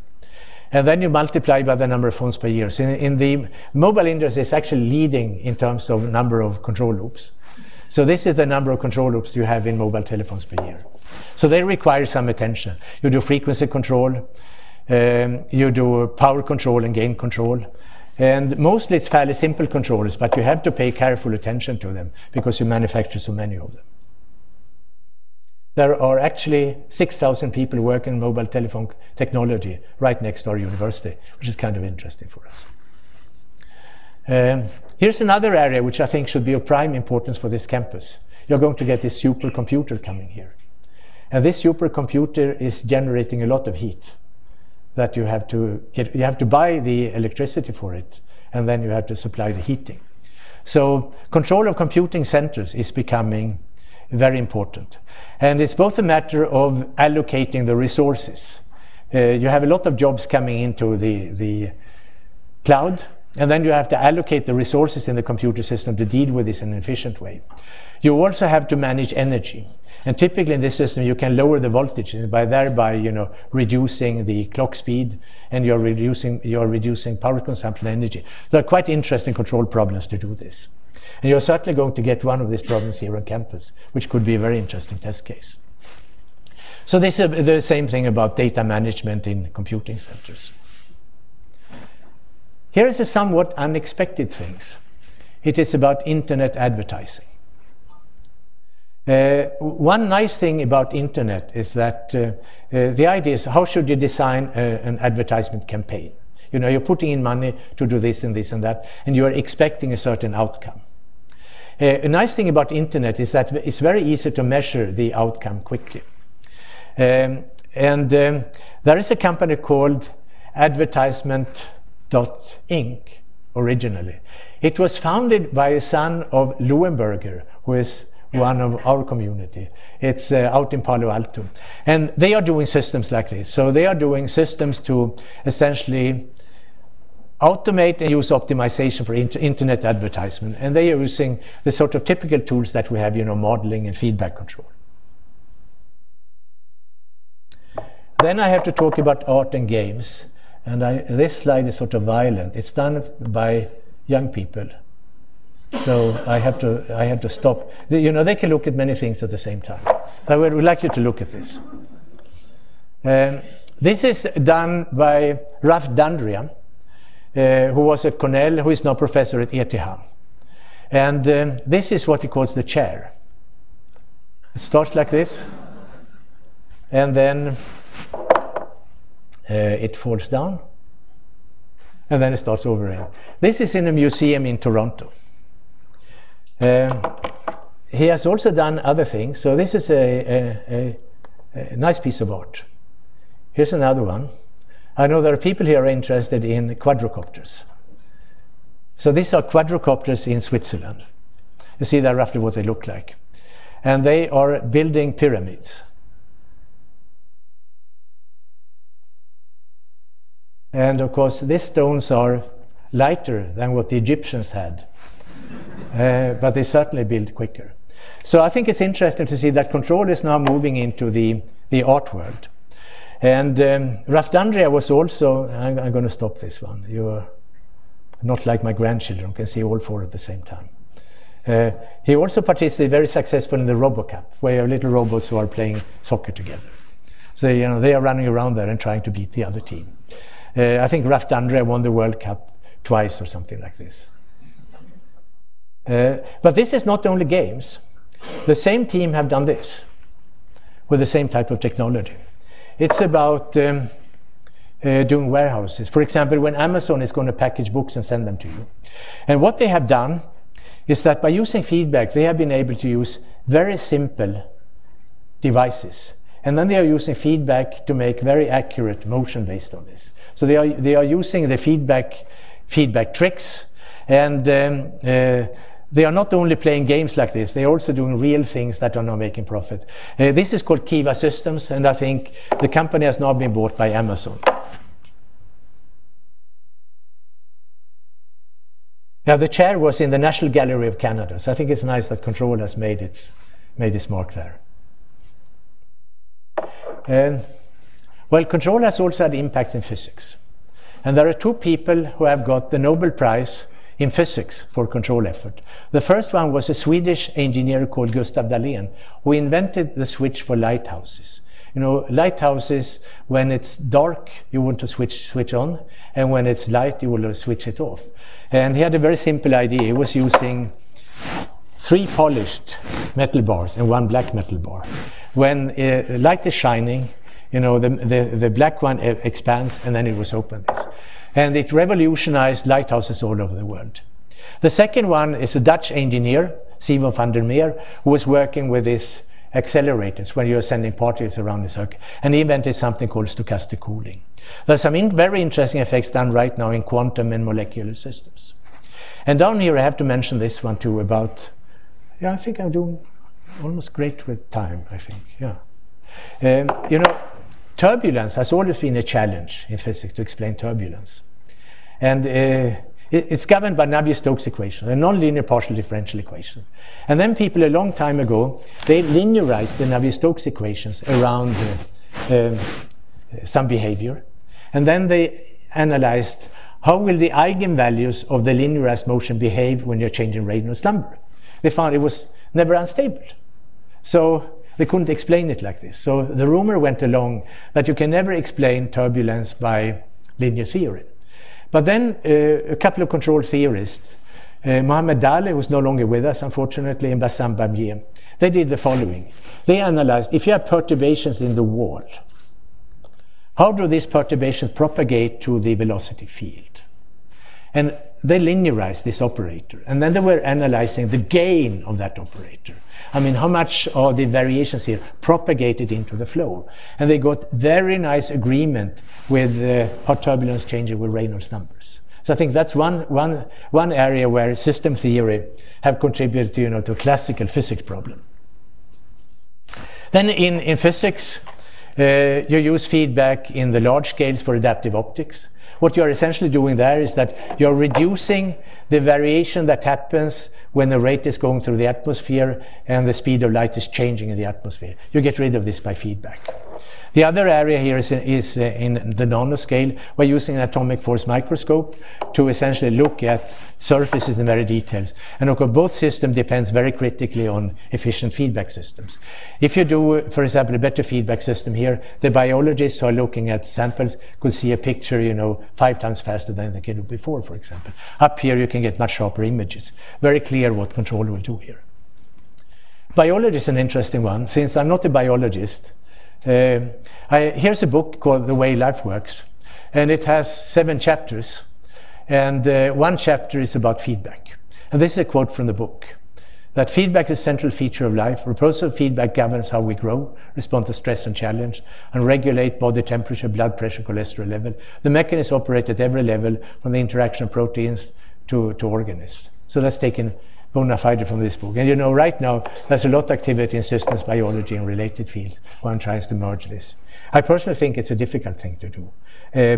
And then you multiply by the number of phones per year. So in the mobile industry, it's actually leading in terms of number of control loops. So this is the number of control loops you have in mobile telephones per year. So they require some attention. You do frequency control, you do power control and gain control. And mostly it's fairly simple controllers, but you have to pay careful attention to them because you manufacture so many of them. There are actually 6,000 people working in mobile telephone technology right next to our university, which is kind of interesting for us. Here's another area which I think should be of prime importance for this campus. You're going to get this supercomputer coming here. And this supercomputer is generating a lot of heat that you have to get. You have to buy the electricity for it, and then you have to supply the heating. So control of computing centers is becoming very important. And it's both a matter of allocating the resources. You have a lot of jobs coming into the cloud, and then you have to allocate the resources in the computer system to deal with this in an efficient way. You also have to manage energy. And typically in this system, you can lower the voltage by thereby, reducing the clock speed, and you're reducing power consumption energy. There are quite interesting control problems to do this. And you're certainly going to get one of these problems here on campus, which could be a very interesting test case. So this is the same thing about data management in computing centers. Here is a somewhat unexpected thing. It is about internet advertising. One nice thing about internet is that the idea is, how should you design an advertisement campaign? You're putting in money to do this and this and that, and you're expecting a certain outcome. A nice thing about internet is that it's very easy to measure the outcome quickly. There is a company called Advertisement.inc originally. It was founded by a son of Lowenberger, who is one of our community. It's out in Palo Alto. And they are doing systems like this. So they are doing systems to essentially automate and use optimization for internet advertisement. And they are using the sort of typical tools that we have, modeling and feedback control. Then I have to talk about art and games. And this slide is sort of violent. It's done by young people. So I have to stop. They can look at many things at the same time. I would like you to look at this. This is done by Ralph Dandria, who was at Cornell, who is now professor at ETH. And this is what he calls the chair. It starts like this, and then it falls down, and then it starts over again. This is in a museum in Toronto. He has also done other things. So this is a nice piece of art. Here's another one. I know there are people here interested in quadrocopters. So these are quadrocopters in Switzerland. You see there roughly what they look like. And they are building pyramids. And of course, these stones are lighter than what the Egyptians had. But they certainly build quicker. So I think it's interesting to see that control is now moving into the art world. And Ralph Dandria was also, I'm going to stop this one. You are not like my grandchildren, can see all four at the same time. He also participated very successful in the RoboCup, where you have little robots who are playing soccer together. So they are running around there and trying to beat the other team. I think Ralph Dandria won the World Cup twice or something like this. But this is not only games. The same team have done this with the same type of technology. It's about doing warehouses. For example, when Amazon is going to package books and send them to you. And what they have done is that by using feedback, they have been able to use very simple devices. And then they are using feedback to make very accurate motion based on this. So they are using the feedback tricks, and they are not only playing games like this, they are also doing real things that are now making profit. This is called Kiva Systems, and I think the company has now been bought by Amazon. Now, the chair was in the National Gallery of Canada, so I think it's nice that Control has made its mark there. Well, Control has also had impacts in physics. And there are two people who have got the Nobel Prize in physics for control effort. The first one was a Swedish engineer called Gustav Dahlén, who invented the switch for lighthouses. Lighthouses, when it's dark, you want to switch on, and when it's light, you will switch it off. And he had a very simple idea. He was using 3 polished metal bars and 1 black metal bar. When light is shining, the black one expands, and then it was open this. And it revolutionized lighthouses all over the world. The second one is a Dutch engineer, Simon van der Meer, who was working with these accelerators when you're sending particles around the circuit. And he invented something called stochastic cooling. There's some very interesting effects done right now in quantum and molecular systems. And down here I have to mention this one too about, I think I'm doing almost great with time, I think, turbulence has always been a challenge in physics to explain turbulence. And it's governed by Navier-Stokes equation, a nonlinear partial differential equation. And then people a long time ago, they linearized the Navier-Stokes equations around some behavior. And then they analyzed how will the eigenvalues of the linearized motion behave when you're changing Reynolds number. They found it was never unstable. So they couldn't explain it like this. So the rumor went along that you can never explain turbulence by linear theory. But then a couple of control theorists, Mohamed Daleh, who's no longer with us, unfortunately, and Bassam Babier, they did the following. They analyzed if you have perturbations in the wall, how do these perturbations propagate to the velocity field? And they linearized this operator, and then they were analyzing the gain of that operator. I mean, how much are the variations here propagated into the flow? And they got very nice agreement with how turbulence changes with Reynolds numbers. So I think that's one area where system theory have contributed to, to a classical physics problem. Then in physics, you use feedback in the large scales for adaptive optics. What you're essentially doing there is that you're reducing the variation that happens when the rate is going through the atmosphere and the speed of light is changing in the atmosphere. You get rid of this by feedback. The other area here is in the nanoscale. We're using an atomic force microscope to essentially look at surfaces in very details. And of course, both systems depends very critically on efficient feedback systems. If you do, for example, a better feedback system here, the biologists who are looking at samples could see a picture, 5 times faster than they could do before, for example. Up here, you can get much sharper images. Very clear what control will do here. Biology is an interesting one. Since I'm not a biologist, here's a book called The Way Life Works, and it has 7 chapters, and one chapter is about feedback. And this is a quote from the book, that feedback is a central feature of life. Proposal feedback governs how we grow, respond to stress and challenge, and regulate body temperature, blood pressure, cholesterol level. The mechanisms operate at every level, from the interaction of proteins to organisms. So that's taken bona fide from this book. And right now, there's a lot of activity in systems biology and related fields where one tries to merge this. I personally think it's a difficult thing to do,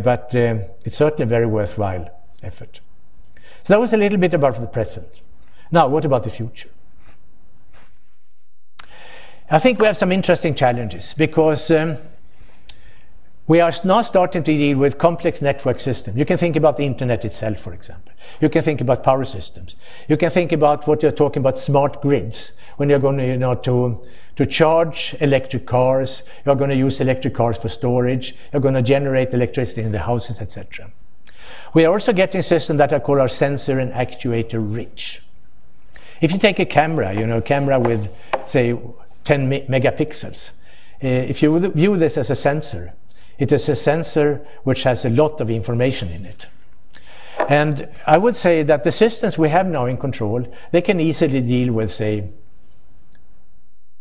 but it's certainly a very worthwhile effort. So that was a little bit about the present. Now, what about the future? I think we have some interesting challenges because we are now starting to deal with complex network systems. You can think about the internet itself, for example. You can think about power systems. You can think about what you're talking about, smart grids. When you're going to charge electric cars, you're going to use electric cars for storage, you're going to generate electricity in the houses, etc. We are also getting systems that are called our sensor and actuator rich. If you take a camera, a camera with, say, 10 megapixels, if you view this as a sensor, it is a sensor which has a lot of information in it. And I would say that the systems we have now in control, they can easily deal with, say,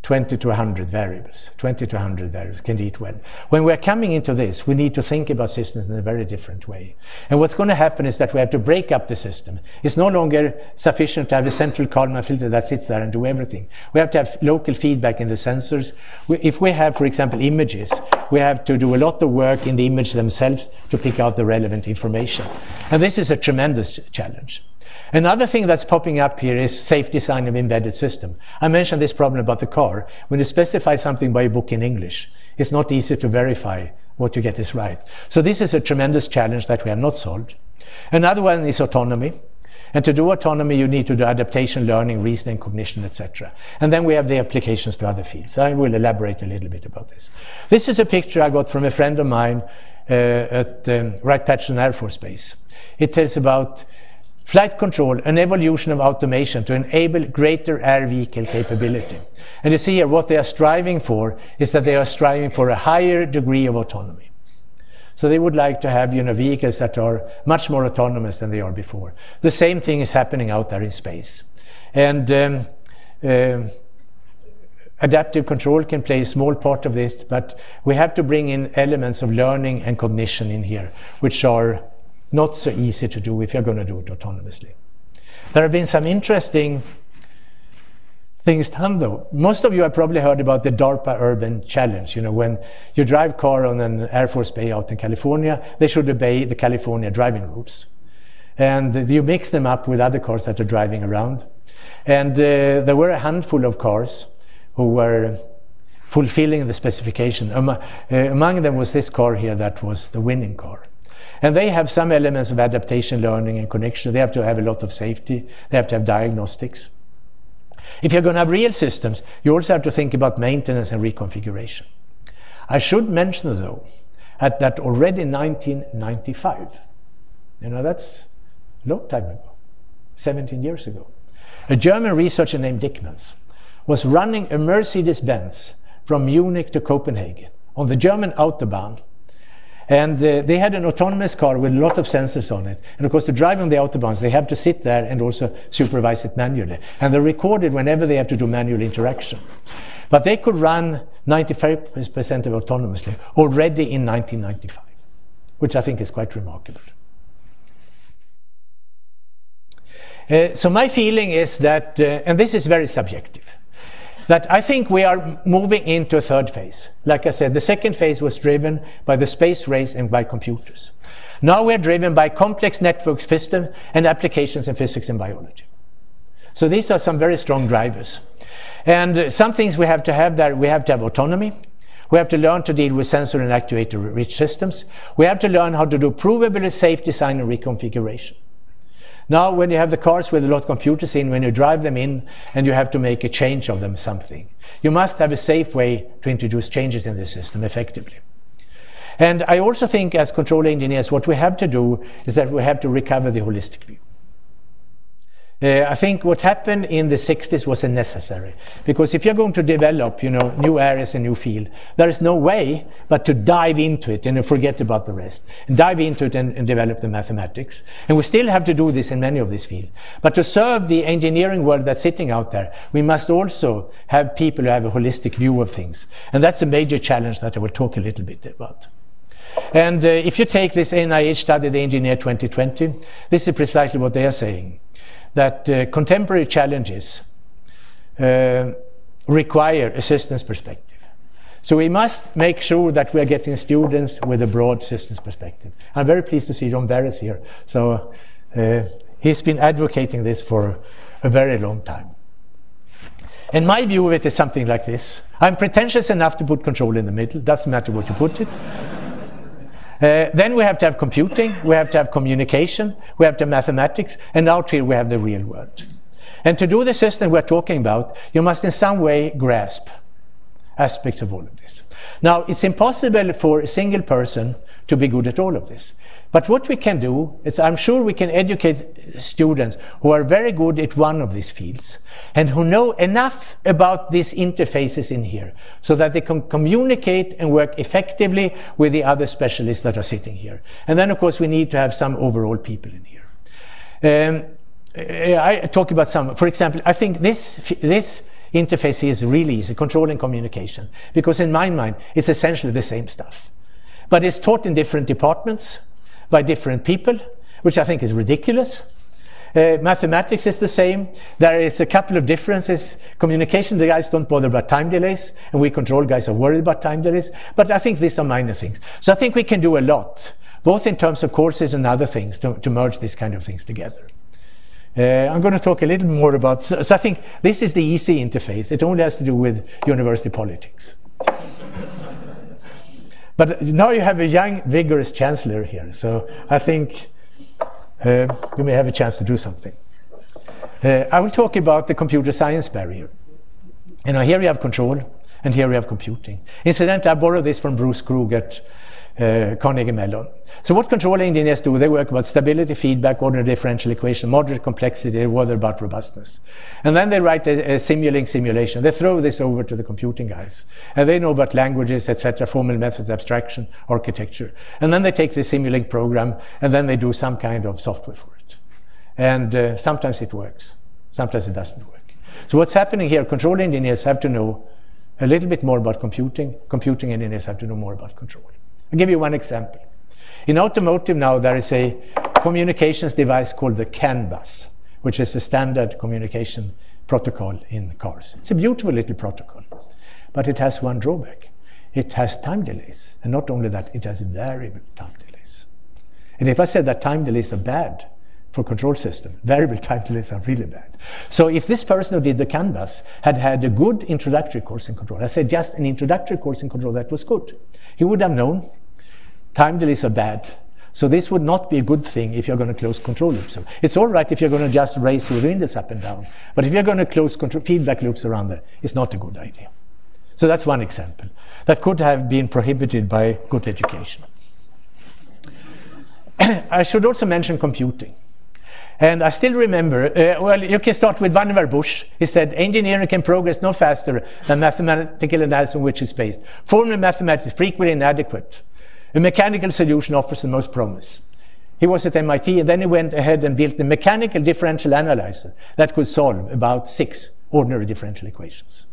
20 to 100 variables. 20 to 100 variables can do it well. When we're coming into this, we need to think about systems in a very different way. And what's going to happen is that we have to break up the system. It's no longer sufficient to have a central Kalman filter that sits there and do everything. We have to have local feedback in the sensors. If we have, for example, images, we have to do a lot of work in the image themselves to pick out the relevant information. And this is a tremendous challenge. Another thing that's popping up here is safe design of embedded system. I mentioned this problem about the car. When you specify something by a book in English, it's not easy to verify what you get is right. So this is a tremendous challenge that we have not solved. Another one is autonomy. And to do autonomy, you need to do adaptation, learning, reasoning, cognition, etc. And then we have the applications to other fields. I will elaborate a little bit about this. This is a picture I got from a friend of mine at Wright-Patterson Air Force Base. It tells about flight control, an evolution of automation to enable greater air vehicle capability. And you see here what they are striving for is that they are striving for a higher degree of autonomy. So they would like to have vehicles that are much more autonomous than they are before. The same thing is happening out there in space. And adaptive control can play a small part of this, but we have to bring in elements of learning and cognition in here, which are not so easy to do if you're going to do it autonomously. There have been some interesting things done, though. Most of you have probably heard about the DARPA Urban Challenge. When you drive car on an Air Force base out in California, they should obey the California driving rules. And you mix them up with other cars that are driving around. And there were a handful of cars who were fulfilling the specification. Among them was this car here that was the winning car. And they have some elements of adaptation, learning, and connection. They have to have a lot of safety. They have to have diagnostics. If you're going to have real systems, you also have to think about maintenance and reconfiguration. I should mention, though, that already in 1995, that's a long time ago, 17 years ago, a German researcher named Dickmans was running a Mercedes-Benz from Munich to Copenhagen on the German Autobahn. And they had an autonomous car with a lot of sensors on it. And of course, to drive on the autobahns, they have to sit there and also supervise it manually. And they're recorded whenever they have to do manual interaction. But they could run 95% of autonomously already in 1995, which I think is quite remarkable. So my feeling is that, and this is very subjective, that I think we are moving into a third phase. Like I said, the second phase was driven by the space race and by computers. Now we're driven by complex network systems and applications in physics and biology. So these are some very strong drivers. And some things we have to have there, we have to have autonomy. We have to learn to deal with sensor and actuator-rich systems. We have to learn how to do provably safe design and reconfiguration. Now, when you have the cars with a lot of computers in, when you drive them in and you have to make a change of them something, you must have a safe way to introduce changes in the system effectively. And I also think as control engineers, what we have to do is that we have to recover the holistic view. I think what happened in the 60s was necessary, because if you're going to develop, new areas and new field, there is no way but to dive into it and forget about the rest, and dive into it and develop the mathematics. And we still have to do this in many of these fields. But to serve the engineering world that's sitting out there, we must also have people who have a holistic view of things. And that's a major challenge that I will talk a little bit about. And if you take this NIH study, the Engineer 2020, this is precisely what they are saying. That contemporary challenges require a systems perspective. So we must make sure that we are getting students with a broad systems perspective. I'm very pleased to see John Barris here. So he's been advocating this for a very long time. And my view of it is something like this. I'm pretentious enough to put control in the middle. Doesn't matter what you put it. Then we have to have computing, we have to have communication, we have to have mathematics, and out here we have the real world. And to do the system we're talking about, you must in some way grasp aspects of all of this. Now, it's impossible for a single person to be good at all of this. But what we can do is, I'm sure we can educate students who are very good at one of these fields and who know enough about these interfaces in here so that they can communicate and work effectively with the other specialists that are sitting here. And then, of course, we need to have some overall people in here. I talk about some, for example, I think this interface is really easy, control and communication, because in my mind, it's essentially the same stuff. But it's taught in different departments by different people, which I think is ridiculous. Mathematics is the same. There is a couple of differences. Communication, the guys don't bother about time delays, and we control guys are worried about time delays. But I think these are minor things. So I think we can do a lot, both in terms of courses and other things, to merge these kind of things together. I'm going to talk a little more about, so I think this is the easy interface. It only has to do with university politics. But now you have a young, vigorous chancellor here, so I think you may have a chance to do something. I will talk about the computer science barrier. Here you have control, and here you have computing. Incidentally, I borrowed this from Bruce Krug at Carnegie Mellon. So what control engineers do, they work about stability, feedback, ordinary differential equation, moderate complexity, they bother about robustness. And then they write a simulation. They throw this over to the computing guys. And they know about languages, etc., formal methods, abstraction, architecture. And then they take the Simulink program, and then they do some kind of software for it. And sometimes it works. Sometimes it doesn't work. So what's happening here, control engineers have to know a little bit more about computing. Computing engineers have to know more about control. I'll give you one example. In automotive now, there is a communications device called the CAN bus, which is a standard communication protocol in cars. It's a beautiful little protocol, but it has one drawback. It has time delays. And not only that, it has variable time delays. And if I said that time delays are bad for control system, variable time delays are really bad. So if this person who did the CAN bus had had a good introductory course in control, I said just an introductory course in control that was good, he would have known time delays are bad. So this would not be a good thing if you're going to close control loops. It's all right if you're going to just raise your windows up and down. But if you're going to close feedback loops around there, it's not a good idea. So that's one example. That could have been prohibited by good education. I should also mention computing. And I still remember, well, you can start with Vannevar Bush. He said, engineering can progress no faster than mathematical analysis on which it's based. Formal mathematics is frequently inadequate. A mechanical solution offers the most promise. He was at MIT, and then he went ahead and built a mechanical differential analyzer that could solve about 6 ordinary differential equations.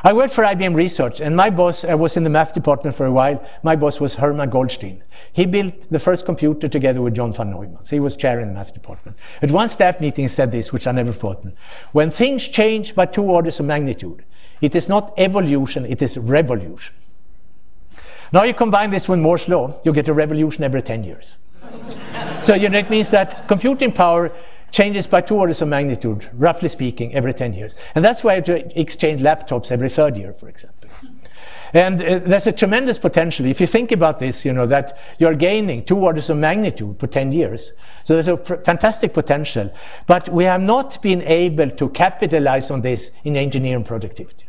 I worked for IBM Research, and my boss, I was in the math department for a while, my boss was Hermann Goldstein. He built the first computer together with John von Neumann. So he was chair in the math department. At one staff meeting he said this, which I never forgotten. When things change by 2 orders of magnitude, it is not evolution, it is revolution. Now you combine this with Moore's law, you get a revolution every 10 years. So it means that computing power changes by 2 orders of magnitude, roughly speaking, every 10 years. And that's why you exchange laptops every 3rd year, for example. And there's a tremendous potential. If you think about this, that you're gaining 2 orders of magnitude for 10 years. So there's a fantastic potential. But we have not been able to capitalize on this in engineering productivity.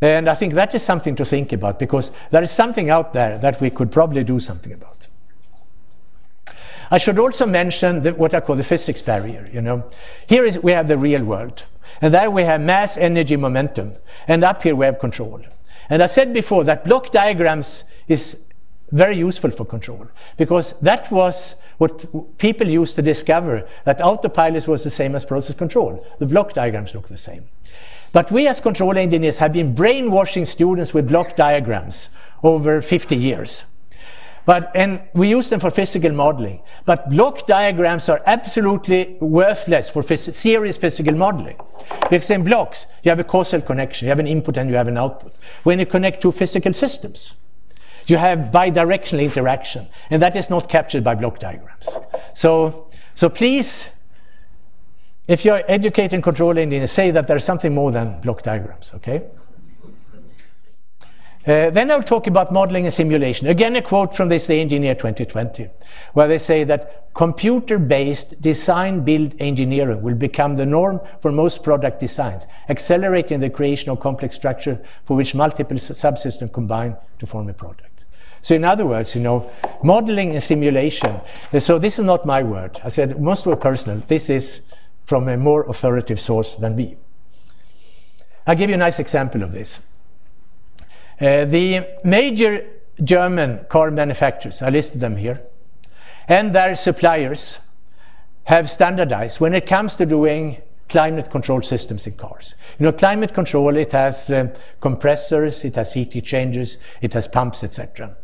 And I think that is something to think about, because there is something out there that we could probably do something about. I should also mention what I call the physics barrier. Here we have the real world, and there we have mass, energy, momentum, and up here we have control. And I said before that block diagrams is very useful for control, because that was what people used to discover that autopilot was the same as process control. The block diagrams look the same. But we as control engineers have been brainwashing students with block diagrams over 50 years. And we use them for physical modeling. But block diagrams are absolutely worthless for serious physical modeling. Because in blocks, you have a causal connection. You have an input and you have an output. When you connect 2 physical systems, you have bidirectional interaction. And that is not captured by block diagrams. So please, if you're educating control engineers, say that there's something more than block diagrams, okay? Then I'll talk about modeling and simulation. Again, a quote from this, The Engineer 2020, where they say that computer-based design-build engineering will become the norm for most product designs, accelerating the creation of complex structure for which multiple subsystems combine to form a product. So in other words, modeling and simulation. So this is not my word. I said most were personal. This is from a more authoritative source than me. I'll give you a nice example of this. The major German car manufacturers, I listed them here, and their suppliers have standardized when it comes to doing climate control systems in cars. Climate control, it has compressors, it has heat exchangers, it has pumps, etc.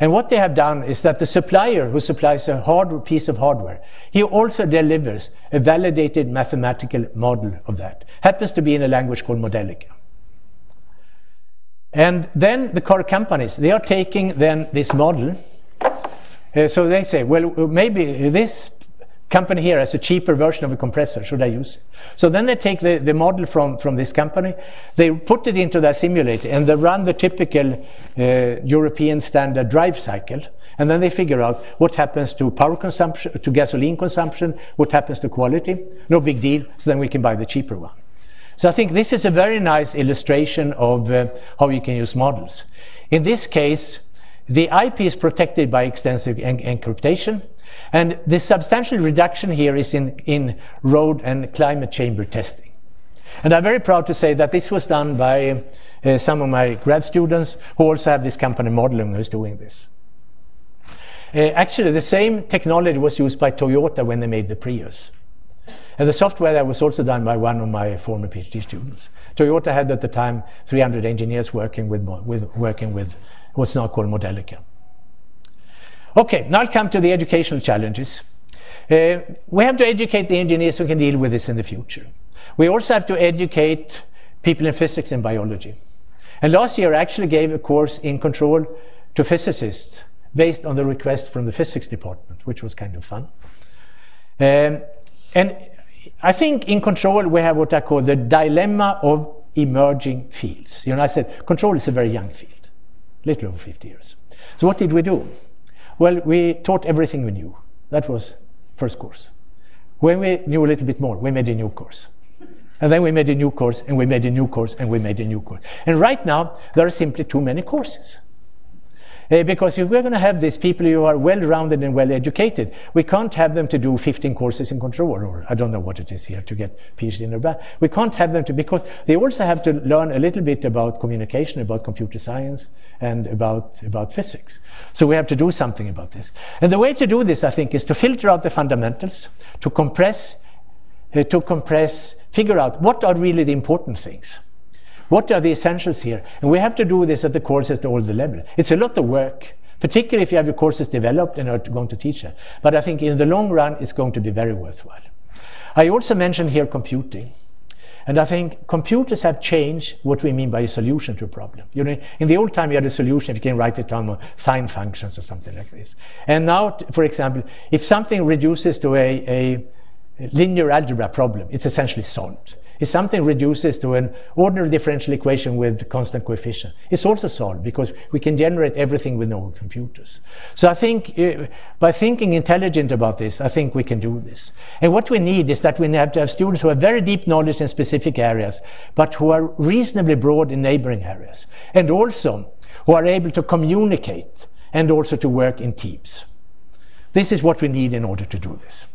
And what they have done is that the supplier who supplies a piece of hardware, he also delivers a validated mathematical model of that. Happens to be in a language called Modelica. And then the car companies, they are taking then this model. So they say, well, maybe this company here has a cheaper version of a compressor. Should I use it? So then they take the model from this company, they put it into their simulator, and they run the typical European standard drive cycle. And then they figure out what happens to power consumption, to gasoline consumption, what happens to quality. No big deal. So then we can buy the cheaper one. So I think this is a very nice illustration of how you can use models. In this case, the IP is protected by extensive encryption, and the substantial reduction here is in road and climate chamber testing. And I'm very proud to say that this was done by some of my grad students who also have this company modeling who's doing this. Actually, the same technology was used by Toyota when they made the Prius. And the software that was also done by one of my former PhD students. Toyota had at the time 300 engineers working with what's now called Modelica. Okay, now I'll come to the educational challenges. We have to educate the engineers who can deal with this in the future. We also have to educate people in physics and biology. And last year I actually gave a course in control to physicists based on the request from the physics department, which was kind of fun. And I think in control we have what I call the dilemma of emerging fields. I said control is a very young field, little over 50 years. So what did we do? Well, we taught everything we knew. That was first course. When we knew a little bit more, we made a new course. And then we made a new course, and we made a new course, and we made a new course. And right now, there are simply too many courses. Because if we're going to have these people who are well-rounded and well-educated, we can't have them to do 15 courses in control, or I don't know what it is here, to get PhD in their back. We can't have them to, because they also have to learn a little bit about communication, about computer science, and about physics. So we have to do something about this. And the way to do this, I think, is to filter out the fundamentals, to compress, figure out what are really the important things. What are the essentials here? And we have to do this at the courses at all the levels. It's a lot of work, particularly if you have your courses developed and are going to teach them. But I think in the long run, it's going to be very worthwhile. I also mentioned here computing. And I think computers have changed what we mean by a solution to a problem. You know, in the old time, you had a solution if you can write it down on sine functions or something like this. And now, for example, if something reduces to a linear algebra problem, it's essentially solved. If something reduces to an ordinary differential equation with constant coefficient, it's also solved because we can generate everything with no computers. So I think by thinking intelligent about this, I think we can do this. And what we need is that we have to have students who have very deep knowledge in specific areas, but who are reasonably broad in neighboring areas, and also who are able to communicate and also to work in teams. This is what we need in order to do this.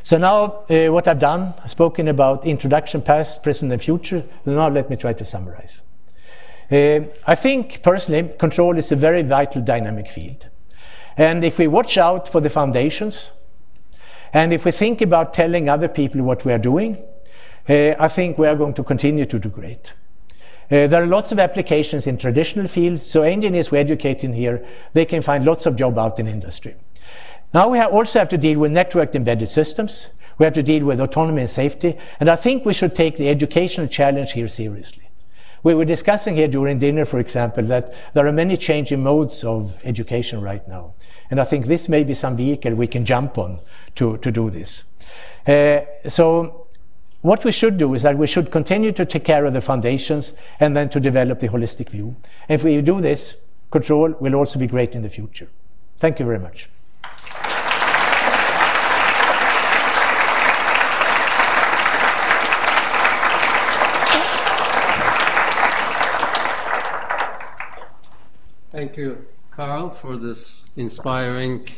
So now what I've done, I've spoken about introduction, past, present and future. Now let me try to summarize. I think personally control is a very vital dynamic field. And if we watch out for the foundations, and if we think about telling other people what we are doing, I think we are going to continue to do great. There are lots of applications in traditional fields, so engineers we educate in here, they can find lots of jobs out in industry. Now we also have to deal with networked embedded systems. We have to deal with autonomy and safety. And I think we should take the educational challenge here seriously. We were discussing here during dinner, for example, that there are many changing modes of education right now. And I think this may be some vehicle we can jump on to do this. So what we should do is that we should continue to take care of the foundations and then to develop the holistic view. And if we do this, control will also be great in the future. Thank you very much. Thank you, Carl, for this inspiring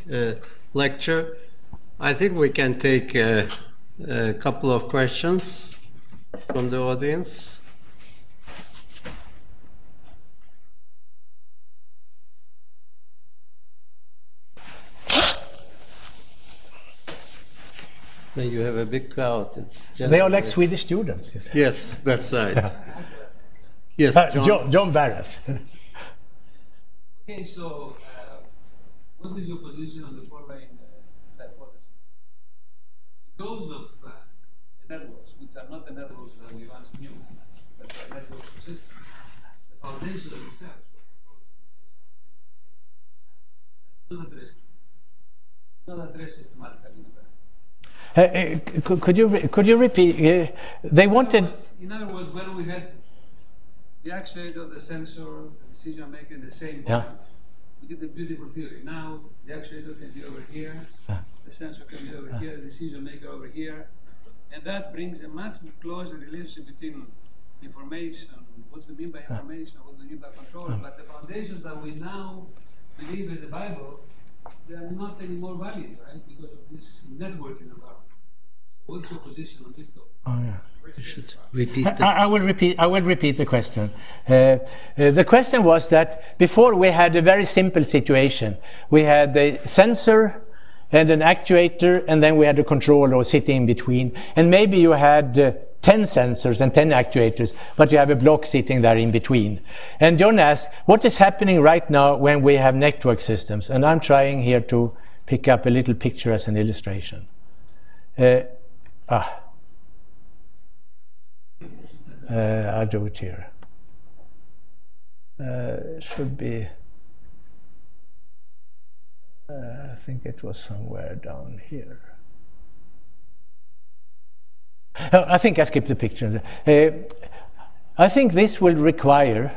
lecture. I think we can take a couple of questions from the audience. When you have a big crowd, it's they are like Swedish students. Yes, that's right. Yes, John Barras. Okay, so what is your position on the following hypothesis? Because of the networks, which are not the networks that we once knew, but the networks of systems, the foundation of research, that's not addressed systematically. Could you repeat? They wanted. In other words, when we had the actuator, the sensor, the decision maker at the same point, we did a beautiful theory. Now the actuator can be over here, the sensor can be over here, the decision maker over here, and that brings a much closer relationship between information, what we mean by information, what we mean by control. But the foundations that we now believe in the Bible, they are not anymore valid, right? Because of this networking environment. So what's your position on this topic? Oh, yeah. You should repeat I will repeat the question. The question was that before we had a very simple situation. We had a sensor and an actuator, and then we had a controller sitting in between. And maybe you had 10 sensors and 10 actuators, but you have a block sitting there in between. And John asked, what is happening right now when we have network systems? And I'm trying here to pick up a little picture as an illustration. I'll do it here. It should be, I think it was somewhere down here. I think I skipped the picture. I think this will require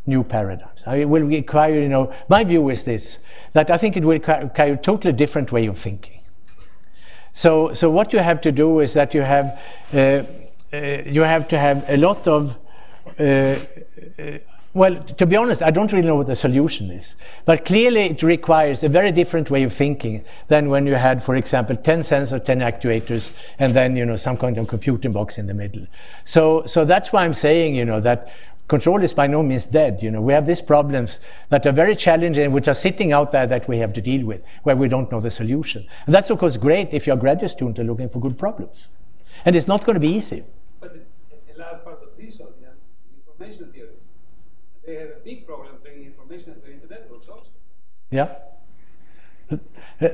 new paradigms. It will require, my view is this, that I think it will require a totally different way of thinking. So what you have to do is that you have to have a lot of, Well, to be honest, I don't really know what the solution is. But clearly it requires a very different way of thinking than when you had, for example, 10 sensors, 10 actuators, and then, you know, some kind of computing box in the middle. So that's why I'm saying, you know, that control is by no means dead. You know, we have these problems that are very challenging, which are sitting out there that we have to deal with, where we don't know the solution. And that's, of course, great if you're a graduate student and looking for good problems. And it's not going to be easy. But the last part of this audience is information theorists. They have a big problem bringing information into the networks also. Yeah.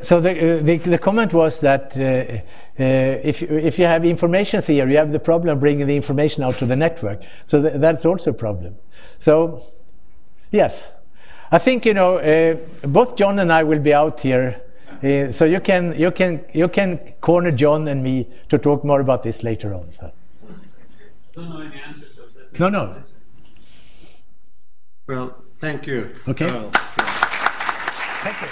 So the comment was that if you have information theory, you have the problem bringing the information out to the network. So that's also a problem. So, yes. I think, you know, both John and I will be out here. So you can corner John and me to talk more about this later on. So. Don't know any answers. No. Well, thank you. Okay. Thank you.